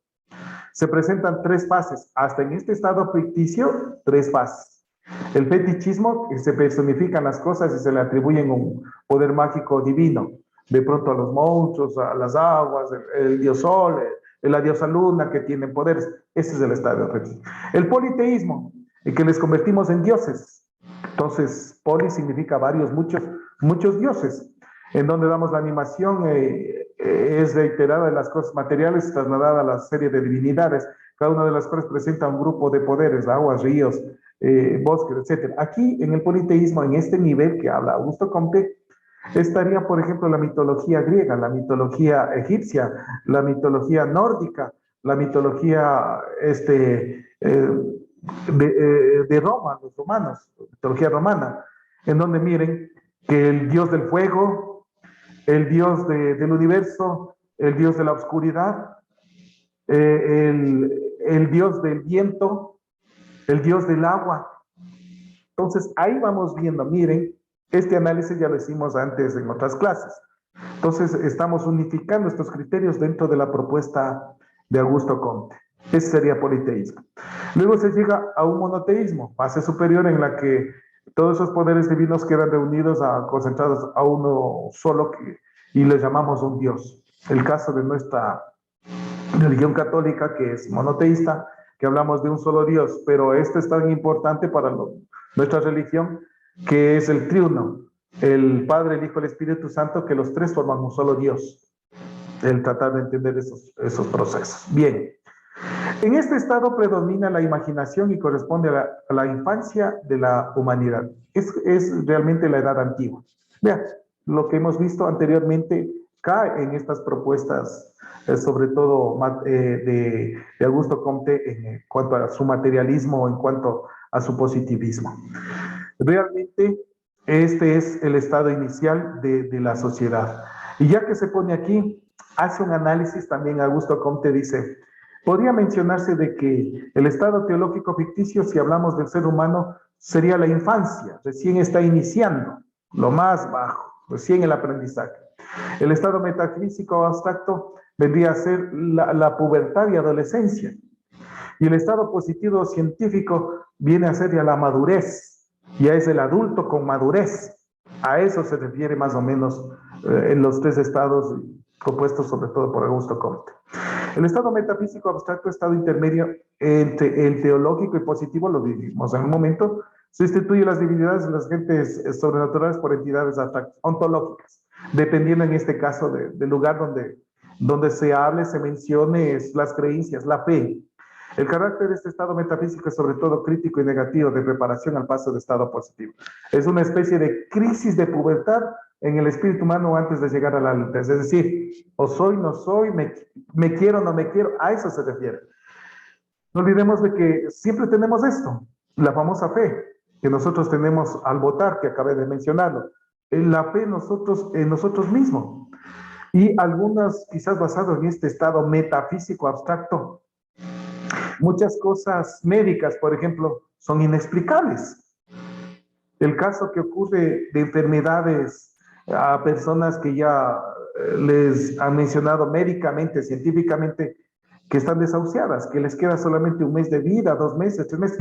Se presentan tres fases. Hasta en este estado ficticio, tres fases. El fetichismo, que se personifican las cosas y se le atribuyen un poder mágico divino. De pronto a los monstruos, a las aguas, el dios sol, la diosa luna que tienen poderes. Ese es el estado ficticio. El politeísmo, en que les convertimos en dioses. Entonces, poli significa varios, muchos dioses. En donde damos la animación, es reiterada de las cosas materiales, trasladada a la serie de divinidades, cada una de las cuales presenta un grupo de poderes, aguas, ríos, bosques, etc. Aquí, en el politeísmo, en este nivel que habla Augusto Comte, estaría, por ejemplo, la mitología griega, la mitología egipcia, la mitología nórdica, la mitología de Roma, los romanos, mitología romana, en donde miren que el dios del fuego, el dios del universo, el dios de la oscuridad, el dios del viento, el dios del agua. Entonces, ahí vamos viendo, miren, este análisis ya lo hicimos antes en otras clases. Entonces, estamos unificando estos criterios dentro de la propuesta de Augusto Comte. Ese sería politeísmo. Luego se llega a un monoteísmo, fase superior en la que todos esos poderes divinos quedan reunidos, concentrados a uno solo, y le llamamos un Dios. El caso de nuestra religión católica, que es monoteísta, que hablamos de un solo Dios, pero este es tan importante para nuestra religión, que es el triuno, el Padre, el Hijo, el Espíritu Santo, que los tres forman un solo Dios. El tratar de entender esos procesos. Bien. En este estado predomina la imaginación y corresponde a la infancia de la humanidad. Es realmente la edad antigua. Vean, lo que hemos visto anteriormente cae en estas propuestas, sobre todo de Augusto Comte, en cuanto a su materialismo, en cuanto a su positivismo. Realmente este es el estado inicial de la sociedad. Y ya que se pone aquí, hace un análisis también. Augusto Comte dice: podría mencionarse de que el estado teológico ficticio, si hablamos del ser humano, sería la infancia, recién está iniciando, lo más bajo, recién el aprendizaje. El estado metafísico abstracto vendría a ser la pubertad y adolescencia. Y el estado positivo científico viene a ser ya la madurez, ya es el adulto con madurez. A eso se refiere más o menos en los tres estados compuestos sobre todo por Augusto Comte. El estado metafísico abstracto, estado intermedio entre el teológico y positivo, lo vivimos en un momento, sustituye las divinidades de las gentes sobrenaturales por entidades ontológicas, dependiendo en este caso del lugar donde se hable, se mencione las creencias, la fe. El carácter de este estado metafísico es sobre todo crítico y negativo, de preparación al paso de estado positivo. Es una especie de crisis de pubertad en el espíritu humano antes de llegar a la adultez. Es decir, o soy, no soy, me quiero, no me quiero, a eso se refiere. No olvidemos de que siempre tenemos esto, la famosa fe que nosotros tenemos al votar, que acabé de mencionarlo. La fe en nosotros mismos. Y algunas quizás basado en este estado metafísico abstracto. Muchas cosas médicas, por ejemplo, son inexplicables. El caso que ocurre de enfermedades a personas que ya les han mencionado médicamente, científicamente, que están desahuciadas, que les queda solamente un mes de vida, 2 meses, 3 meses,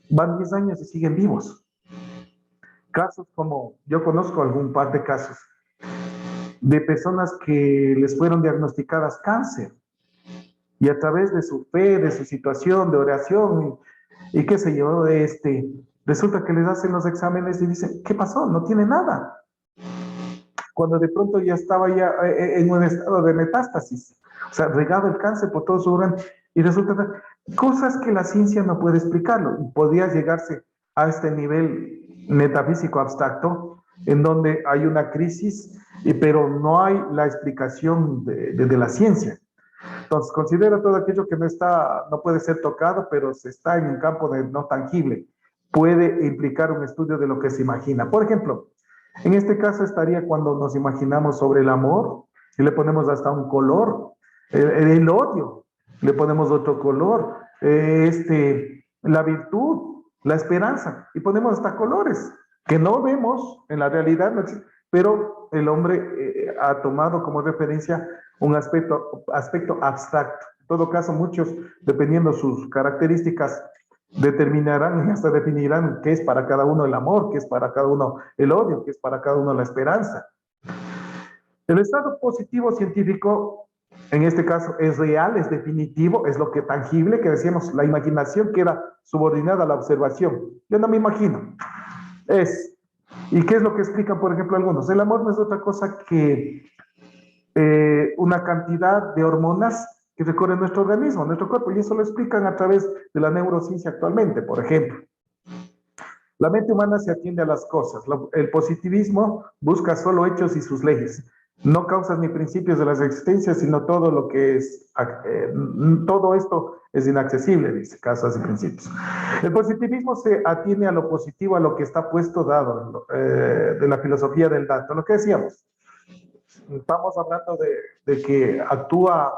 van 10 años y siguen vivos. Casos como, yo conozco algún par de casos de personas que les fueron diagnosticadas cáncer, y a través de su fe, de su situación, de oración, y qué sé yo, resulta que les hacen los exámenes y dicen, ¿qué pasó? No tiene nada. Cuando de pronto ya estaba ya en un estado de metástasis, o sea, regado el cáncer por todo su órgano, y resulta cosas que la ciencia no puede explicarlo, y podría llegarse a este nivel metafísico abstracto, en donde hay una crisis, pero no hay la explicación de la ciencia. Entonces, considera todo aquello que no puede ser tocado, pero se está en un campo de no tangible. Puede implicar un estudio de lo que se imagina. Por ejemplo, en este caso estaría cuando nos imaginamos sobre el amor y le ponemos hasta un color, el odio, le ponemos otro color, la virtud, la esperanza, y ponemos hasta colores que no vemos en la realidad, no existe, pero el hombre ha tomado como referencia un aspecto abstracto. En todo caso, muchos, dependiendo sus características, determinarán y hasta definirán qué es para cada uno el amor, qué es para cada uno el odio, qué es para cada uno la esperanza. El estado positivo científico, en este caso, es real, es definitivo, es lo que tangible, que decíamos, la imaginación queda subordinada a la observación. Yo no me imagino. Es. ¿Y qué es lo que explican, por ejemplo, algunos? El amor no es otra cosa que una cantidad de hormonas que recorren nuestro organismo, nuestro cuerpo, y eso lo explican a través de la neurociencia actualmente, por ejemplo. La mente humana se atiende a las cosas. El positivismo busca solo hechos y sus leyes, no causas ni principios de las existencias, sino todo lo que es, todo esto es inaccesible, dice, causas y principios. El positivismo se atiene a lo positivo, a lo que está puesto dado, de la filosofía del dato, lo que decíamos. Estamos hablando de que actúa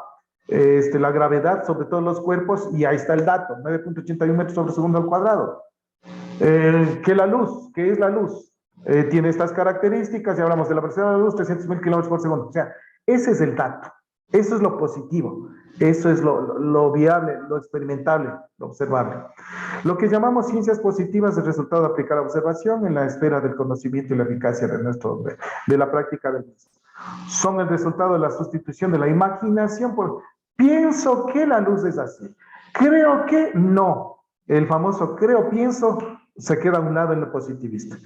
la gravedad sobre todos los cuerpos y ahí está el dato, 9.81 metros sobre segundo al cuadrado. Que la luz, ¿qué es la luz? Tiene estas características, ya hablamos de la velocidad de la luz, 300.000 kilómetros por segundo. O sea, ese es el dato, eso es lo positivo, eso es lo viable, lo experimentable, lo observable. Lo que llamamos ciencias positivas es el resultado de aplicar la observación en la esfera del conocimiento y la eficacia de la práctica del mismo. Son el resultado de la sustitución de la imaginación por pienso que la luz es así, creo que no. El famoso creo, pienso, se queda a un lado en lo positivista.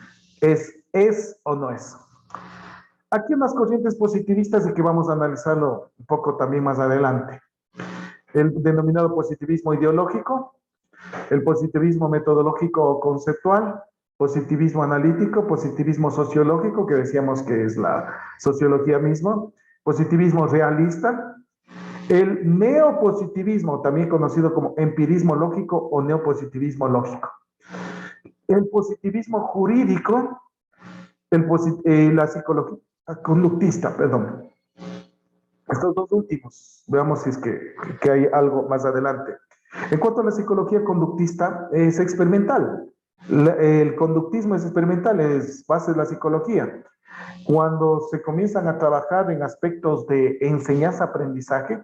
¿Es o no es? Aquí unas corrientes positivistas de que vamos a analizarlo un poco también más adelante. El denominado positivismo ideológico, el positivismo metodológico o conceptual, positivismo analítico, positivismo sociológico, que decíamos que es la sociología misma, positivismo realista, el neopositivismo, también conocido como empirismo lógico o neopositivismo lógico. El positivismo jurídico, la psicología conductista, perdón. Estos dos últimos, veamos si es que hay algo más adelante. En cuanto a la psicología conductista, es experimental. El conductismo es experimental, es base de la psicología. Cuando se comienzan a trabajar en aspectos de enseñanza-aprendizaje,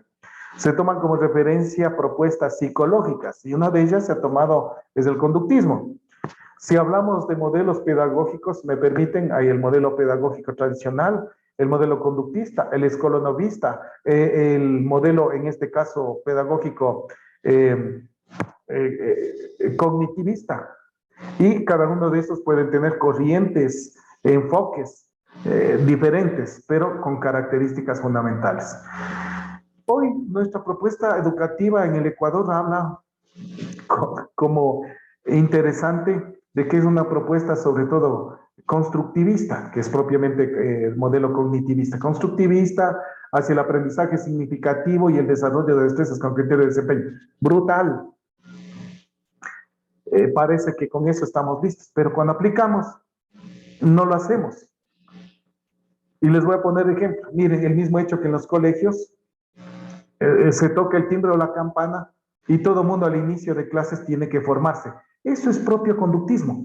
se toman como referencia propuestas psicológicas y una de ellas se ha tomado desde el conductismo. Si hablamos de modelos pedagógicos, me permiten, hay el modelo pedagógico tradicional, el modelo conductista, el escolonovista, el modelo, en este caso, pedagógico cognitivista. Y cada uno de estos puede tener corrientes, enfoques diferentes, pero con características fundamentales. Hoy nuestra propuesta educativa en el Ecuador habla como interesante de que es una propuesta sobre todo constructivista, que es propiamente el modelo cognitivista. Constructivista hacia el aprendizaje significativo y el desarrollo de destrezas con criterio de desempeño. Brutal. Parece que con eso estamos listos, pero cuando aplicamos, no lo hacemos. Y les voy a poner ejemplo. Miren, el mismo hecho que en los colegios, se toca el timbre o la campana y todo el mundo al inicio de clases tiene que formarse. Eso es propio conductismo.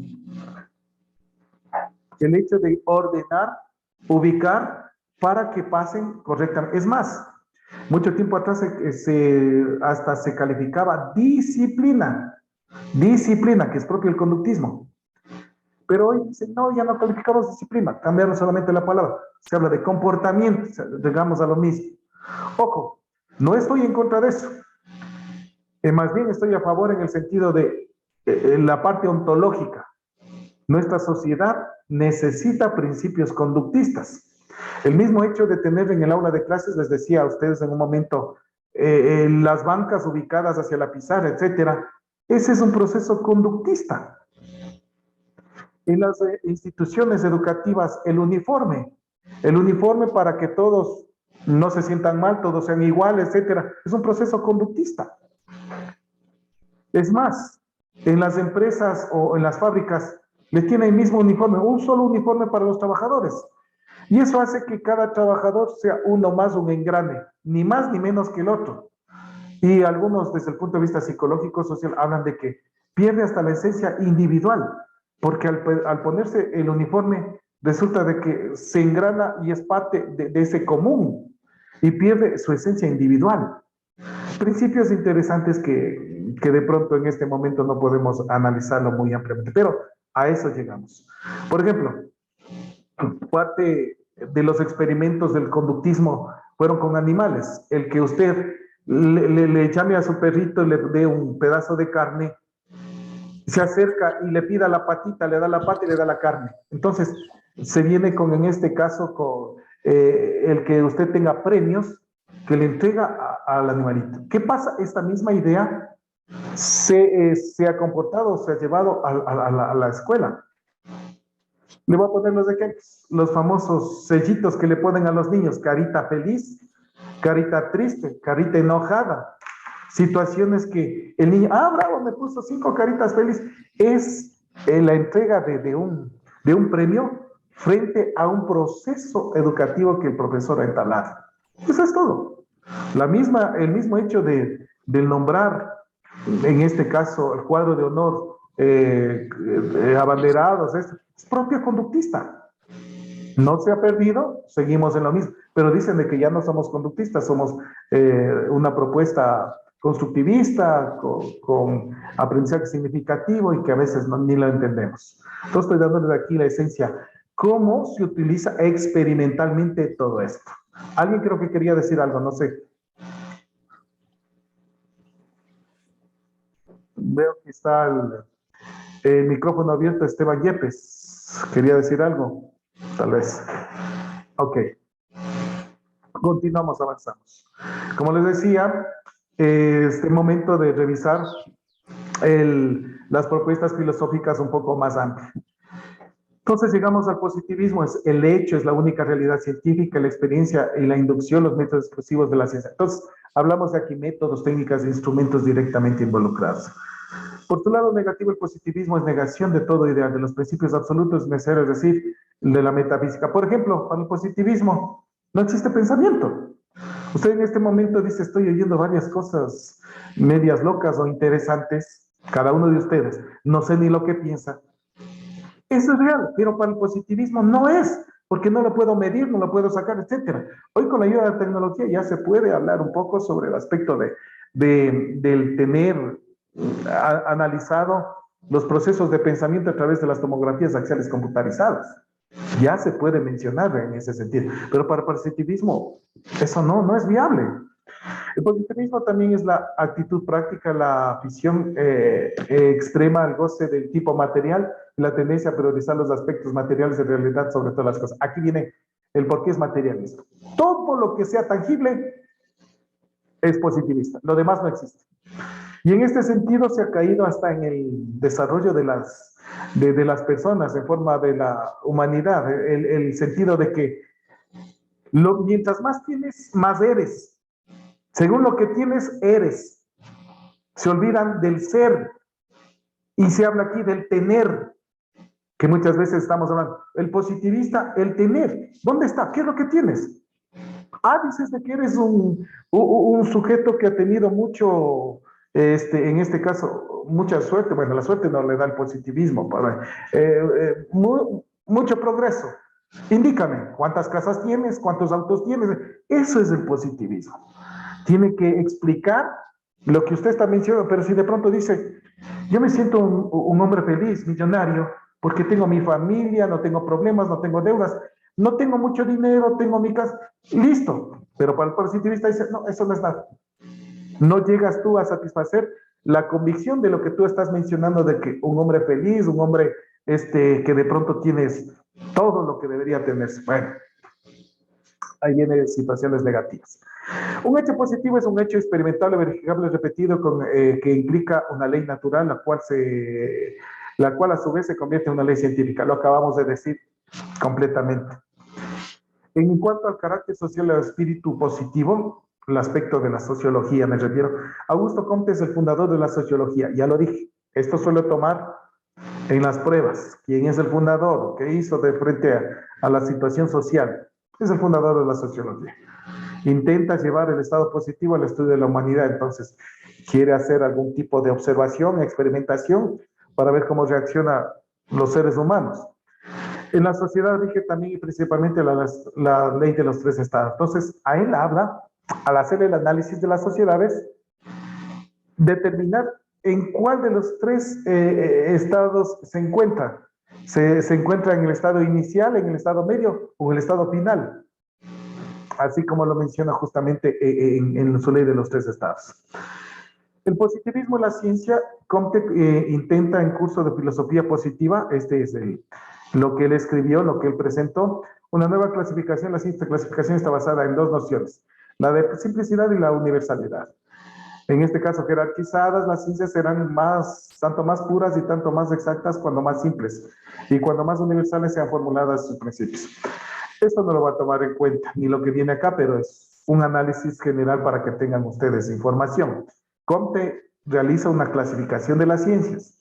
El hecho de ordenar, ubicar para que pasen correctamente. Es más, mucho tiempo atrás hasta se calificaba disciplina, que es propio del conductismo. Pero hoy dicen, no, ya no calificamos disciplina, cambiaron solamente la palabra. Se habla de comportamiento, llegamos a lo mismo. Ojo, no estoy en contra de eso. Más bien estoy a favor en el sentido de la parte ontológica. Nuestra sociedad necesita principios conductistas. El mismo hecho de tener en el aula de clases, les decía a ustedes en un momento, las bancas ubicadas hacia la pizarra, etcétera, ese es un proceso conductista. En las instituciones educativas, el uniforme para que todos no se sientan mal, todos sean iguales, etcétera, es un proceso conductista. Es más, en las empresas o en las fábricas les tienen el mismo uniforme, un solo uniforme para los trabajadores. Y eso hace que cada trabajador sea uno más un engrane, ni más ni menos que el otro. Y algunos, desde el punto de vista psicológico, social, hablan de que pierde hasta la esencia individual, porque al ponerse el uniforme, resulta de que se engrana y es parte de ese común y pierde su esencia individual. Principios interesantes que de pronto en este momento no podemos analizarlo muy ampliamente, pero a eso llegamos. Por ejemplo, parte de los experimentos del conductismo fueron con animales. El que usted le llame a su perrito y le dé un pedazo de carne, se acerca y le pida la patita, le da la pata y le da la carne. Entonces, se viene con, en este caso, con el que usted tenga premios que le entrega al animalito. ¿Qué pasa? Esta misma idea se ha comportado, se ha llevado a la escuela. Le voy a poner los ejemplos, los famosos sellitos que le ponen a los niños, carita feliz, carita triste, carita enojada, situaciones que el niño, bravo, me puso 5 caritas felices, es la entrega de un premio frente a un proceso educativo que el profesor ha entablado. Eso es todo. El mismo hecho del nombrar, en este caso, el cuadro de honor, abanderados, es propio conductista. No se ha perdido, seguimos en lo mismo, pero dicen de que ya no somos conductistas, somos una propuesta constructivista, con aprendizaje significativo y que a veces ni lo entendemos. Entonces estoy dándoles aquí la esencia, cómo se utiliza experimentalmente todo esto. Alguien creo que quería decir algo, no sé. Veo que está el micrófono abierto, Esteban Yepes. ¿Quería decir algo? Tal vez. Ok. Continuamos, avanzamos. Como les decía, este momento de revisar las propuestas filosóficas un poco más amplias. Entonces llegamos al positivismo, es el hecho, es la única realidad científica, la experiencia y la inducción, los métodos exclusivos de la ciencia. Entonces, hablamos de aquí métodos, técnicas e instrumentos directamente involucrados. Por su lado negativo, el positivismo es negación de todo ideal, de los principios absolutos necesarios, es decir, de la metafísica. Por ejemplo, para el positivismo no existe pensamiento. Usted en este momento dice, estoy oyendo varias cosas medias locas o interesantes, cada uno de ustedes, no sé ni lo que piensa. Eso es real, pero para el positivismo no es, porque no lo puedo medir, no lo puedo sacar, etc. Hoy con la ayuda de la tecnología ya se puede hablar un poco sobre el aspecto del tener analizado los procesos de pensamiento a través de las tomografías axiales computarizadas. Ya se puede mencionar en ese sentido, pero para el positivismo eso no es viable. El positivismo también es la actitud práctica, la afición extrema al goce del tipo material, la tendencia a priorizar los aspectos materiales de realidad sobre todas las cosas. Aquí viene el por qué es materialista. Todo lo que sea tangible es positivista, lo demás no existe. Y en este sentido se ha caído hasta en el desarrollo de las personas en forma de la humanidad, el sentido de que mientras más tienes, más eres. Según lo que tienes, eres. Se olvidan del ser y se habla aquí del tener, que muchas veces estamos hablando. El positivista, el tener. ¿Dónde está? ¿Qué es lo que tienes? Dices de que eres un sujeto que ha tenido mucho, en este caso, mucha suerte. Bueno, la suerte no le da el positivismo, mucho progreso. Indícame, ¿cuántas casas tienes? ¿Cuántos autos tienes? Eso es el positivismo. Tiene que explicar lo que usted está mencionando, pero si de pronto dice, yo me siento un hombre feliz, millonario, porque tengo mi familia, no tengo problemas, no tengo deudas, no tengo mucho dinero, tengo mi casa, listo. Pero para el positivista dice, no, eso no es nada. No llegas tú a satisfacer la convicción de lo que tú estás mencionando, de que un hombre feliz, un hombre que de pronto tienes todo lo que debería tenerse. Bueno, ahí vienen situaciones negativas. Un hecho positivo es un hecho experimentable, verificable, repetido, que implica una ley natural, la cual a su vez se convierte en una ley científica. Lo acabamos de decir completamente. En cuanto al carácter social del espíritu positivo, el aspecto de la sociología, me refiero. Augusto Comte es el fundador de la sociología, ya lo dije. Esto suele tomar en las pruebas. ¿Quién es el fundador? ¿Qué hizo de frente a la situación social? Es el fundador de la sociología. Intenta llevar el estado positivo al estudio de la humanidad, entonces quiere hacer algún tipo de observación, experimentación, para ver cómo reaccionan los seres humanos. En la sociedad rige también y principalmente la ley de los tres estados. Entonces, a él habla, al hacer el análisis de las sociedades, determinar en cuál de los tres estados se encuentra. Se encuentra en el estado inicial, en el estado medio o en el estado final, así como lo menciona justamente en su ley de los tres estados. El positivismo en la ciencia, Comte intenta en curso de filosofía positiva, este es lo que él escribió, lo que él presentó, una nueva clasificación. La ciencia de clasificación está basada en dos nociones, la de simplicidad y la universalidad. En este caso, jerarquizadas, las ciencias serán tanto más puras y tanto más exactas cuando más simples, y cuando más universales sean formuladas sus principios. Esto no lo va a tomar en cuenta, ni lo que viene acá, pero es un análisis general para que tengan ustedes información. Comte realiza una clasificación de las ciencias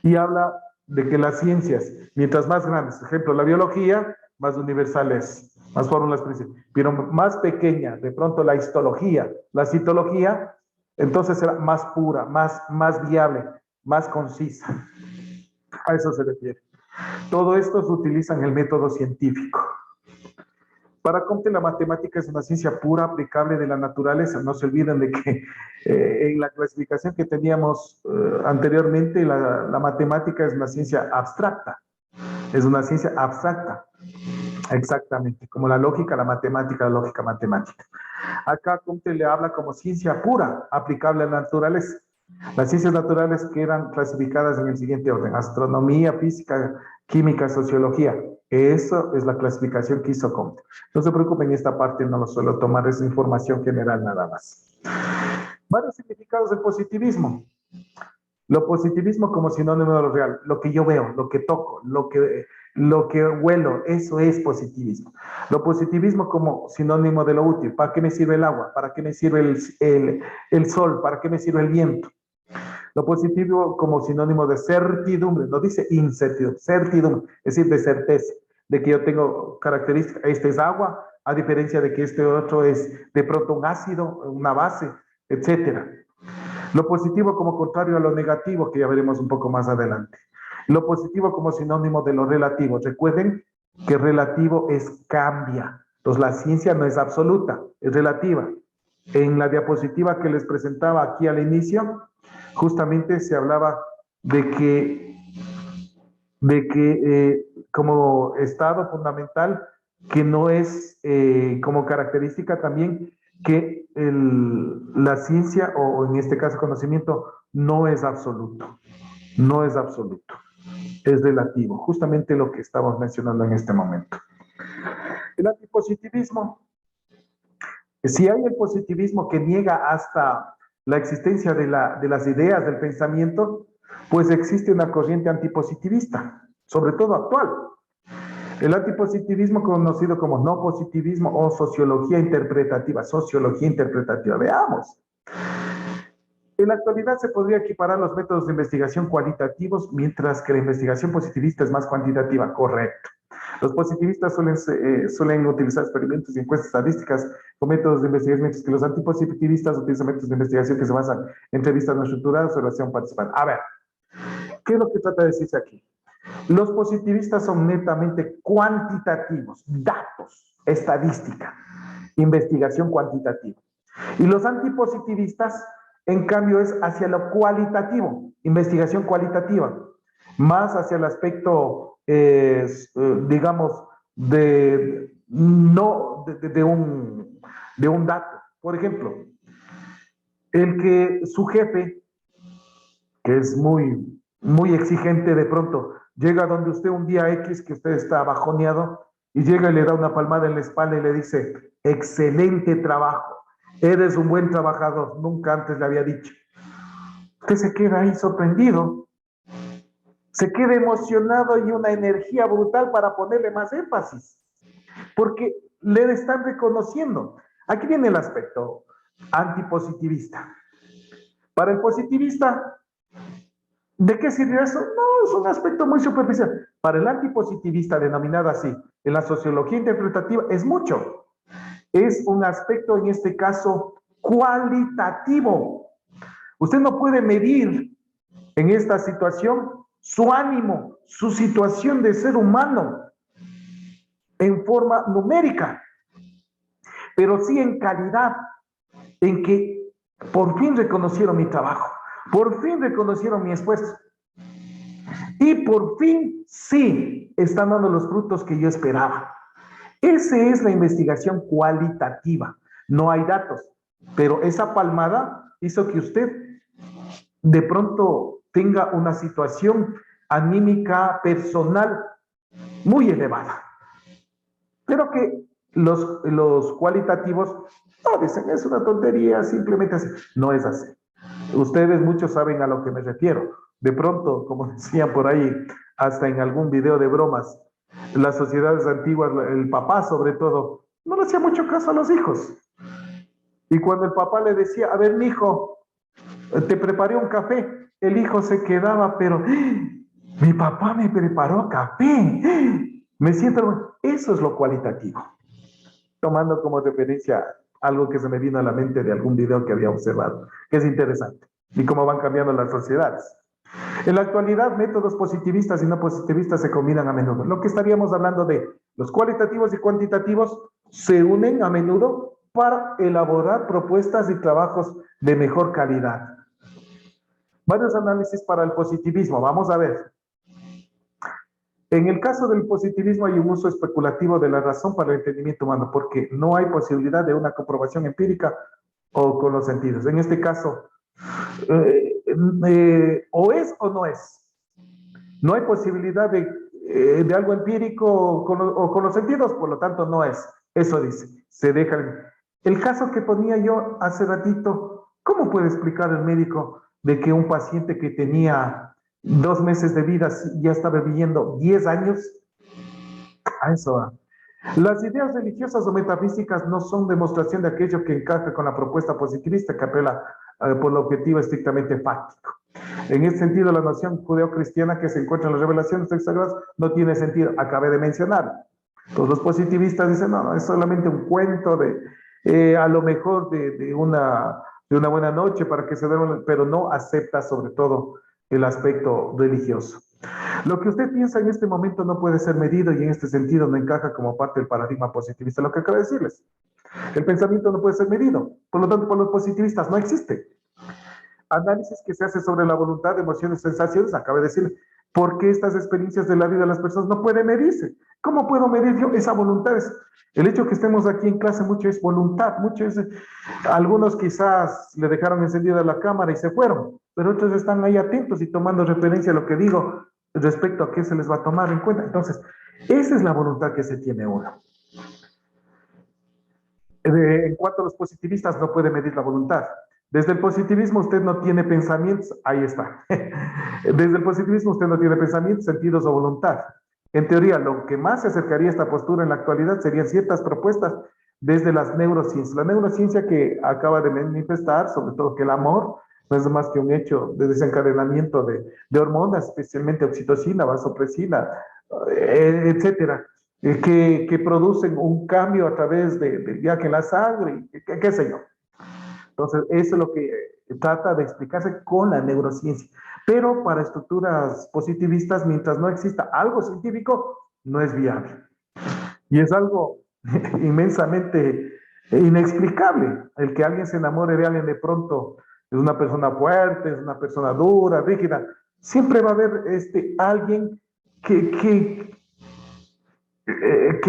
y habla de que las ciencias, mientras más grandes, por ejemplo, la biología, más universales, más fórmulas principales, pero más pequeña, de pronto la histología, la citología, entonces será más pura, más viable, más concisa. A eso se refiere. Todo esto se utiliza en el método científico. Para Comte, la matemática es una ciencia pura, aplicable de la naturaleza. No se olviden de que en la clasificación que teníamos anteriormente, la matemática es una ciencia abstracta. Es una ciencia abstracta, exactamente, como la lógica, la lógica matemática. Acá Comte le habla como ciencia pura, aplicable a la naturaleza. Las ciencias naturales quedan clasificadas en el siguiente orden: astronomía, física, química, sociología. Eso es la clasificación que hizo Comte. No se preocupen, en esta parte no lo suelo tomar, es información general nada más. Varios significados del positivismo. Lo positivismo como sinónimo de lo real, lo que yo veo, lo que toco, lo que huelo, eso es positivismo. Lo positivismo como sinónimo de lo útil. ¿Para qué me sirve el agua? ¿Para qué me sirve el sol? ¿Para qué me sirve el viento? Lo positivo como sinónimo de certidumbre, no dice incertidumbre, certidumbre, es decir, de certeza, de que yo tengo características, este es agua, a diferencia de que este otro es de pronto un ácido, una base, etcétera. Lo positivo como contrario a lo negativo, que ya veremos un poco más adelante. Lo positivo como sinónimo de lo relativo. Recuerden que relativo es cambia. Entonces la ciencia no es absoluta, es relativa. En la diapositiva que les presentaba aquí al inicio, justamente se hablaba de que como estado fundamental, que no es como característica también que la ciencia, o en este caso conocimiento, no es absoluto, no es absoluto, es relativo, justamente lo que estamos mencionando en este momento. El antipositivismo, si hay el positivismo que niega hasta la existencia de las ideas, del pensamiento, pues existe una corriente antipositivista, sobre todo actual. El antipositivismo, conocido como no positivismo o sociología interpretativa. Veamos. En la actualidad se podría equiparar los métodos de investigación cualitativos, mientras que la investigación positivista es más cuantitativa. Correcto. Los positivistas suelen utilizar experimentos y encuestas estadísticas con métodos de investigación, mientras que los antipositivistas utilizan métodos de investigación que se basan en entrevistas no estructuradas, observación participada. A ver, ¿qué es lo que trata de decirse aquí? Los positivistas son netamente cuantitativos, datos, estadística, investigación cuantitativa. Y los antipositivistas, en cambio, es hacia lo cualitativo, investigación cualitativa, más hacia el aspecto, digamos, de un dato. Por ejemplo, su jefe que es muy exigente, de pronto llega donde usted un día X, que usted está bajoneado, y llega y le da una palmada en la espalda y le dice, excelente trabajo, eres un buen trabajador, nunca antes le había dicho. Usted se queda ahí sorprendido, se queda emocionado y una energía brutal para ponerle más énfasis, porque le están reconociendo. Aquí viene el aspecto antipositivista. Para el positivista, ¿de qué sirve eso? No, es un aspecto muy superficial. Para el antipositivista, denominado así, en la sociología interpretativa, es mucho. Es un aspecto, en este caso, cualitativo. Usted no puede medir en esta situación su ánimo, su situación de ser humano en forma numérica, pero sí en calidad, en que por fin reconocieron mi trabajo, por fin reconocieron mi esfuerzo y por fin sí están dando los frutos que yo esperaba. Esa es la investigación cualitativa. No hay datos, pero esa palmada hizo que usted de pronto tenga una situación anímica personal muy elevada. Pero que los cualitativos no dicen, es una tontería, simplemente así. No es así. Ustedes muchos saben a lo que me refiero. De pronto, como decían por ahí, hasta en algún video de bromas, las sociedades antiguas, el papá sobre todo, no le hacía mucho caso a los hijos. Y cuando el papá le decía, a ver, mijo, te preparé un café, el hijo se quedaba, pero mi papá me preparó café, me siento, eso es lo cualitativo, tomando como referencia algo que se me vino a la mente de algún video que había observado, que es interesante, y cómo van cambiando las sociedades. En la actualidad, métodos positivistas y no positivistas se combinan a menudo. Lo que estaríamos hablando de los cualitativos y cuantitativos se unen a menudo para elaborar propuestas y trabajos de mejor calidad. Varios análisis para el positivismo. Vamos a ver. En el caso del positivismo hay un uso especulativo de la razón para el entendimiento humano, porque no hay posibilidad de una comprobación empírica o con los sentidos. En este caso, o es o no es. No hay posibilidad de algo empírico o con los sentidos, por lo tanto no es. Eso dice, se deja. El caso que ponía yo hace ratito, ¿cómo puede explicar el médico de que un paciente que tenía 2 meses de vida ya estaba viviendo 10 años? A eso va. Las ideas religiosas o metafísicas no son demostración de aquello que encaja con la propuesta positivista que apela por el objetivo estrictamente fáctico. En este sentido, la noción judeocristiana que se encuentra en las revelaciones sagradas no tiene sentido. Acabé de mencionar. Todos los positivistas dicen, no, es solamente un cuento a lo mejor de una buena noche para que se den, pero no acepta sobre todo el aspecto religioso. Lo que usted piensa en este momento no puede ser medido y en este sentido no encaja como parte del paradigma positivista. Lo que acabo de decirles, el pensamiento no puede ser medido, por lo tanto, por los positivistas no existe. Análisis que se hace sobre la voluntad, emociones, sensaciones, acabo de decir, ¿por qué estas experiencias de la vida de las personas no pueden medirse? ¿Cómo puedo medir yo esa voluntad? El hecho que estemos aquí en clase mucho es voluntad, mucho es, algunos quizás le dejaron encendida la cámara y se fueron, pero otros están ahí atentos y tomando referencia a lo que digo respecto a qué se les va a tomar en cuenta. Entonces, esa es la voluntad que se tiene uno. En cuanto a los positivistas, no puede medir la voluntad. Desde el positivismo usted no tiene pensamientos, ahí está. Desde el positivismo usted no tiene pensamientos, sentidos o voluntad. En teoría, lo que más se acercaría a esta postura en la actualidad serían ciertas propuestas desde las neurociencias. La neurociencia que acaba de manifestar, sobre todo que el amor no es más que un hecho de desencadenamiento de hormonas, especialmente oxitocina, vasopresina, etcétera, que producen un cambio a través del viaje en la sangre, qué sé yo. Entonces, eso es lo que trata de explicarse con la neurociencia. Pero para estructuras positivistas, mientras no exista algo científico, no es viable. Y es algo inmensamente inexplicable. El que alguien se enamore de alguien de pronto es una persona fuerte, es una persona dura, rígida. Siempre va a haber alguien que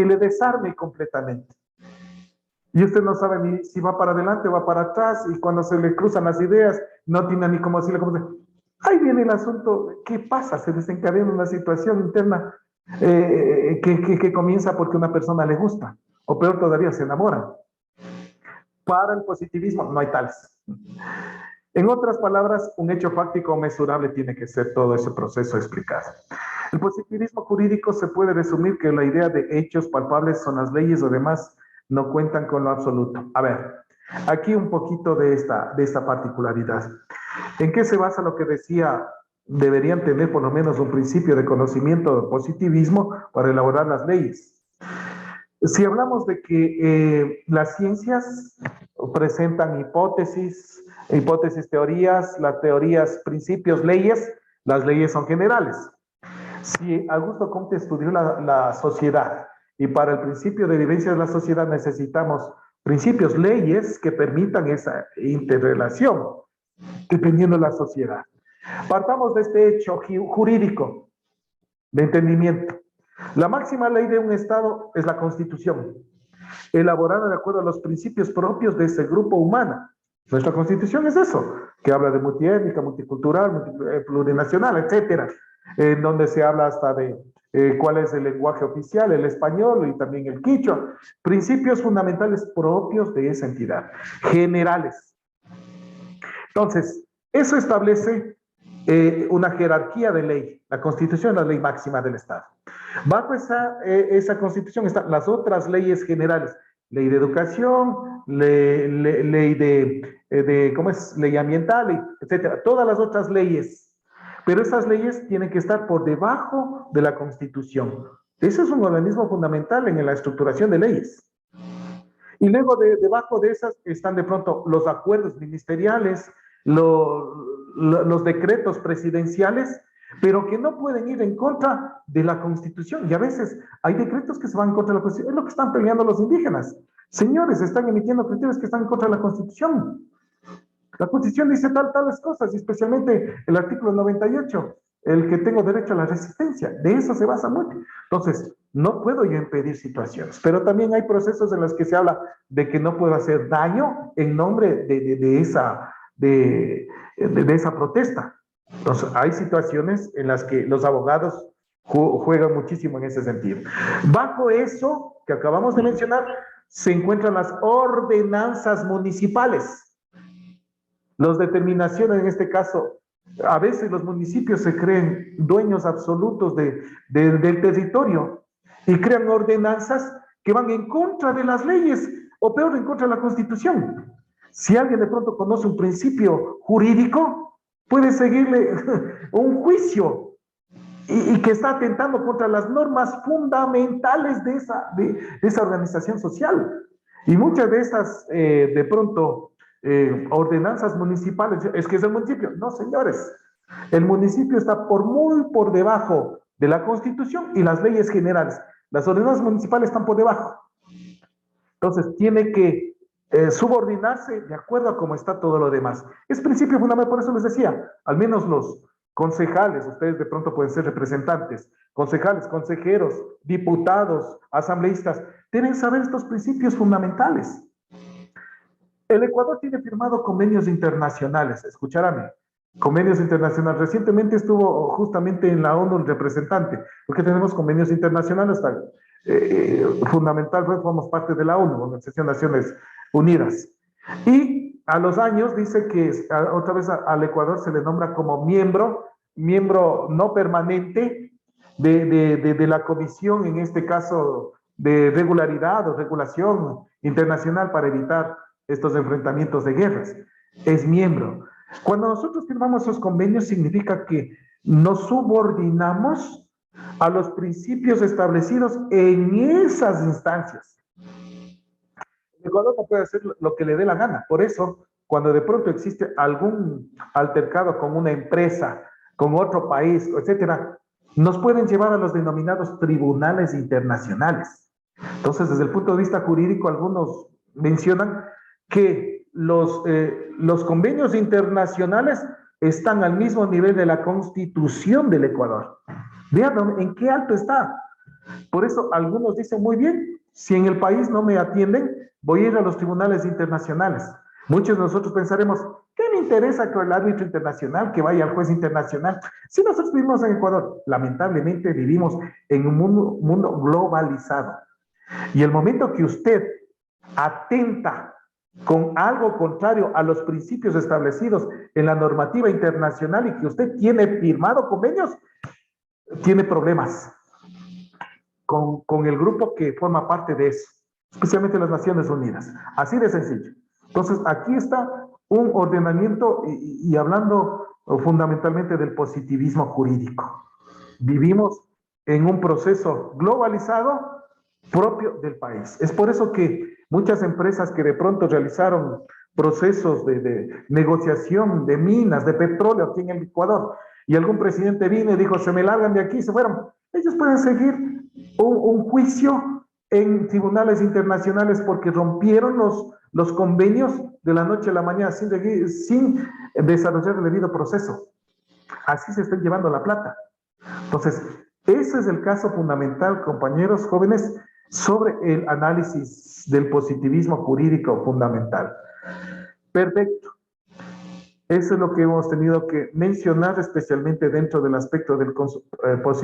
le desarme completamente. Y usted no sabe ni si va para adelante o va para atrás, y cuando se le cruzan las ideas, no tiene ni cómo decirle cómo se... Ahí viene el asunto, ¿qué pasa? Se desencadena una situación interna que comienza porque una persona le gusta, o peor todavía, se enamora. Para el positivismo no hay tales. En otras palabras, un hecho fáctico mesurable tiene que ser todo ese proceso explicado. El positivismo jurídico se puede resumir que la idea de hechos palpables son las leyes o demás no cuentan con lo absoluto. A ver, aquí un poquito de esta particularidad. ¿En qué se basa lo que decía? Deberían tener por lo menos un principio de conocimiento del positivismo para elaborar las leyes. Si hablamos de que las ciencias presentan hipótesis, teorías, las teorías, principios, leyes, las leyes son generales. Si Augusto Comte estudió la sociedad y para el principio de vivencia de la sociedad necesitamos principios, leyes que permitan esa interrelación dependiendo de la sociedad. Partamos de este hecho jurídico de entendimiento. La máxima ley de un Estado es la Constitución, elaborada de acuerdo a los principios propios de ese grupo humano. Nuestra Constitución es eso, que habla de multiétnica, multicultural, plurinacional, etcétera, en donde se habla hasta de cuál es el lenguaje oficial, el español y también el quichua. Principios fundamentales propios de esa entidad, generales. Entonces, eso establece una jerarquía de ley. La Constitución es la ley máxima del Estado. Bajo esa Constitución están las otras leyes generales. Ley de educación, ley de ¿cómo es? Ley ambiental, etcétera. Todas las otras leyes. Pero esas leyes tienen que estar por debajo de la Constitución. Ese es un organismo fundamental en la estructuración de leyes. Y luego debajo de esas están de pronto los acuerdos ministeriales, los decretos presidenciales, pero que no pueden ir en contra de la Constitución. Y a veces hay decretos que se van en contra de la Constitución. Es lo que están peleando los indígenas. Señores, están emitiendo criterios que están en contra de la Constitución. La Constitución dice tales cosas, y especialmente el artículo 98, el que tengo derecho a la resistencia. De eso se basa mucho. Entonces, no puedo yo impedir situaciones, pero también hay procesos en los que se habla de que no puedo hacer daño en nombre de esa protesta. Entonces, hay situaciones en las que los abogados juegan muchísimo en ese sentido. Bajo eso que acabamos de mencionar, se encuentran las ordenanzas municipales. Las determinaciones, en este caso, a veces los municipios se creen dueños absolutos del territorio y crean ordenanzas que van en contra de las leyes o peor, en contra de la Constitución. Si alguien de pronto conoce un principio jurídico, puede seguirle un juicio y que está atentando contra las normas fundamentales de esa organización social. Y muchas de esas, de pronto, ordenanzas municipales, es que es el municipio. No, señores, el municipio está muy por debajo de la Constitución y las leyes generales. Las ordenanzas municipales están por debajo. Entonces, tiene que subordinarse de acuerdo a cómo está todo lo demás. Es principio fundamental, por eso les decía, al menos los concejales, ustedes de pronto pueden ser representantes, concejales, consejeros, diputados, asambleístas, deben saber estos principios fundamentales. El Ecuador tiene firmado convenios internacionales, escuchárame, convenios internacionales. Recientemente estuvo justamente en la ONU el representante, porque tenemos convenios internacionales, fundamental, formamos parte de la ONU, Organización de Naciones Unidas. Y a los años dice que otra vez al Ecuador se le nombra como miembro no permanente de la comisión, en este caso de regularidad o regulación internacional para evitar estos enfrentamientos de guerras. Es miembro. Cuando nosotros firmamos esos convenios significa que nos subordinamos a los principios establecidos en esas instancias. El Ecuador no puede hacer lo que le dé la gana. Por eso, cuando de pronto existe algún altercado con una empresa, con otro país, etcétera, nos pueden llevar a los denominados tribunales internacionales. Entonces, desde el punto de vista jurídico, algunos mencionan que los convenios internacionales están al mismo nivel de la Constitución del Ecuador. Vean en qué alto está. Por eso algunos dicen, muy bien, si en el país no me atienden, voy a ir a los tribunales internacionales. Muchos de nosotros pensaremos, ¿qué me interesa que el árbitro internacional, que vaya al juez internacional? Si nosotros vivimos en Ecuador, lamentablemente vivimos en un mundo globalizado. Y el momento que usted atenta con algo contrario a los principios establecidos en la normativa internacional y que usted tiene firmado convenios, tiene problemas con el grupo que forma parte de eso, especialmente las Naciones Unidas. Así de sencillo. Entonces, aquí está un ordenamiento y hablando fundamentalmente del positivismo jurídico. Vivimos en un proceso globalizado propio del país. Es por eso que muchas empresas que de pronto realizaron procesos de negociación de minas, de petróleo aquí en el Ecuador, y algún presidente vino y dijo, se me largan de aquí, se fueron. Ellos pueden seguir un juicio en tribunales internacionales porque rompieron los convenios de la noche a la mañana sin desarrollar el debido proceso. Así se está llevando la plata. Entonces, ese es el caso fundamental, compañeros jóvenes, sobre el análisis del positivismo jurídico fundamental. Perfecto. Eso es lo que hemos tenido que mencionar, especialmente dentro del aspecto del positivismo.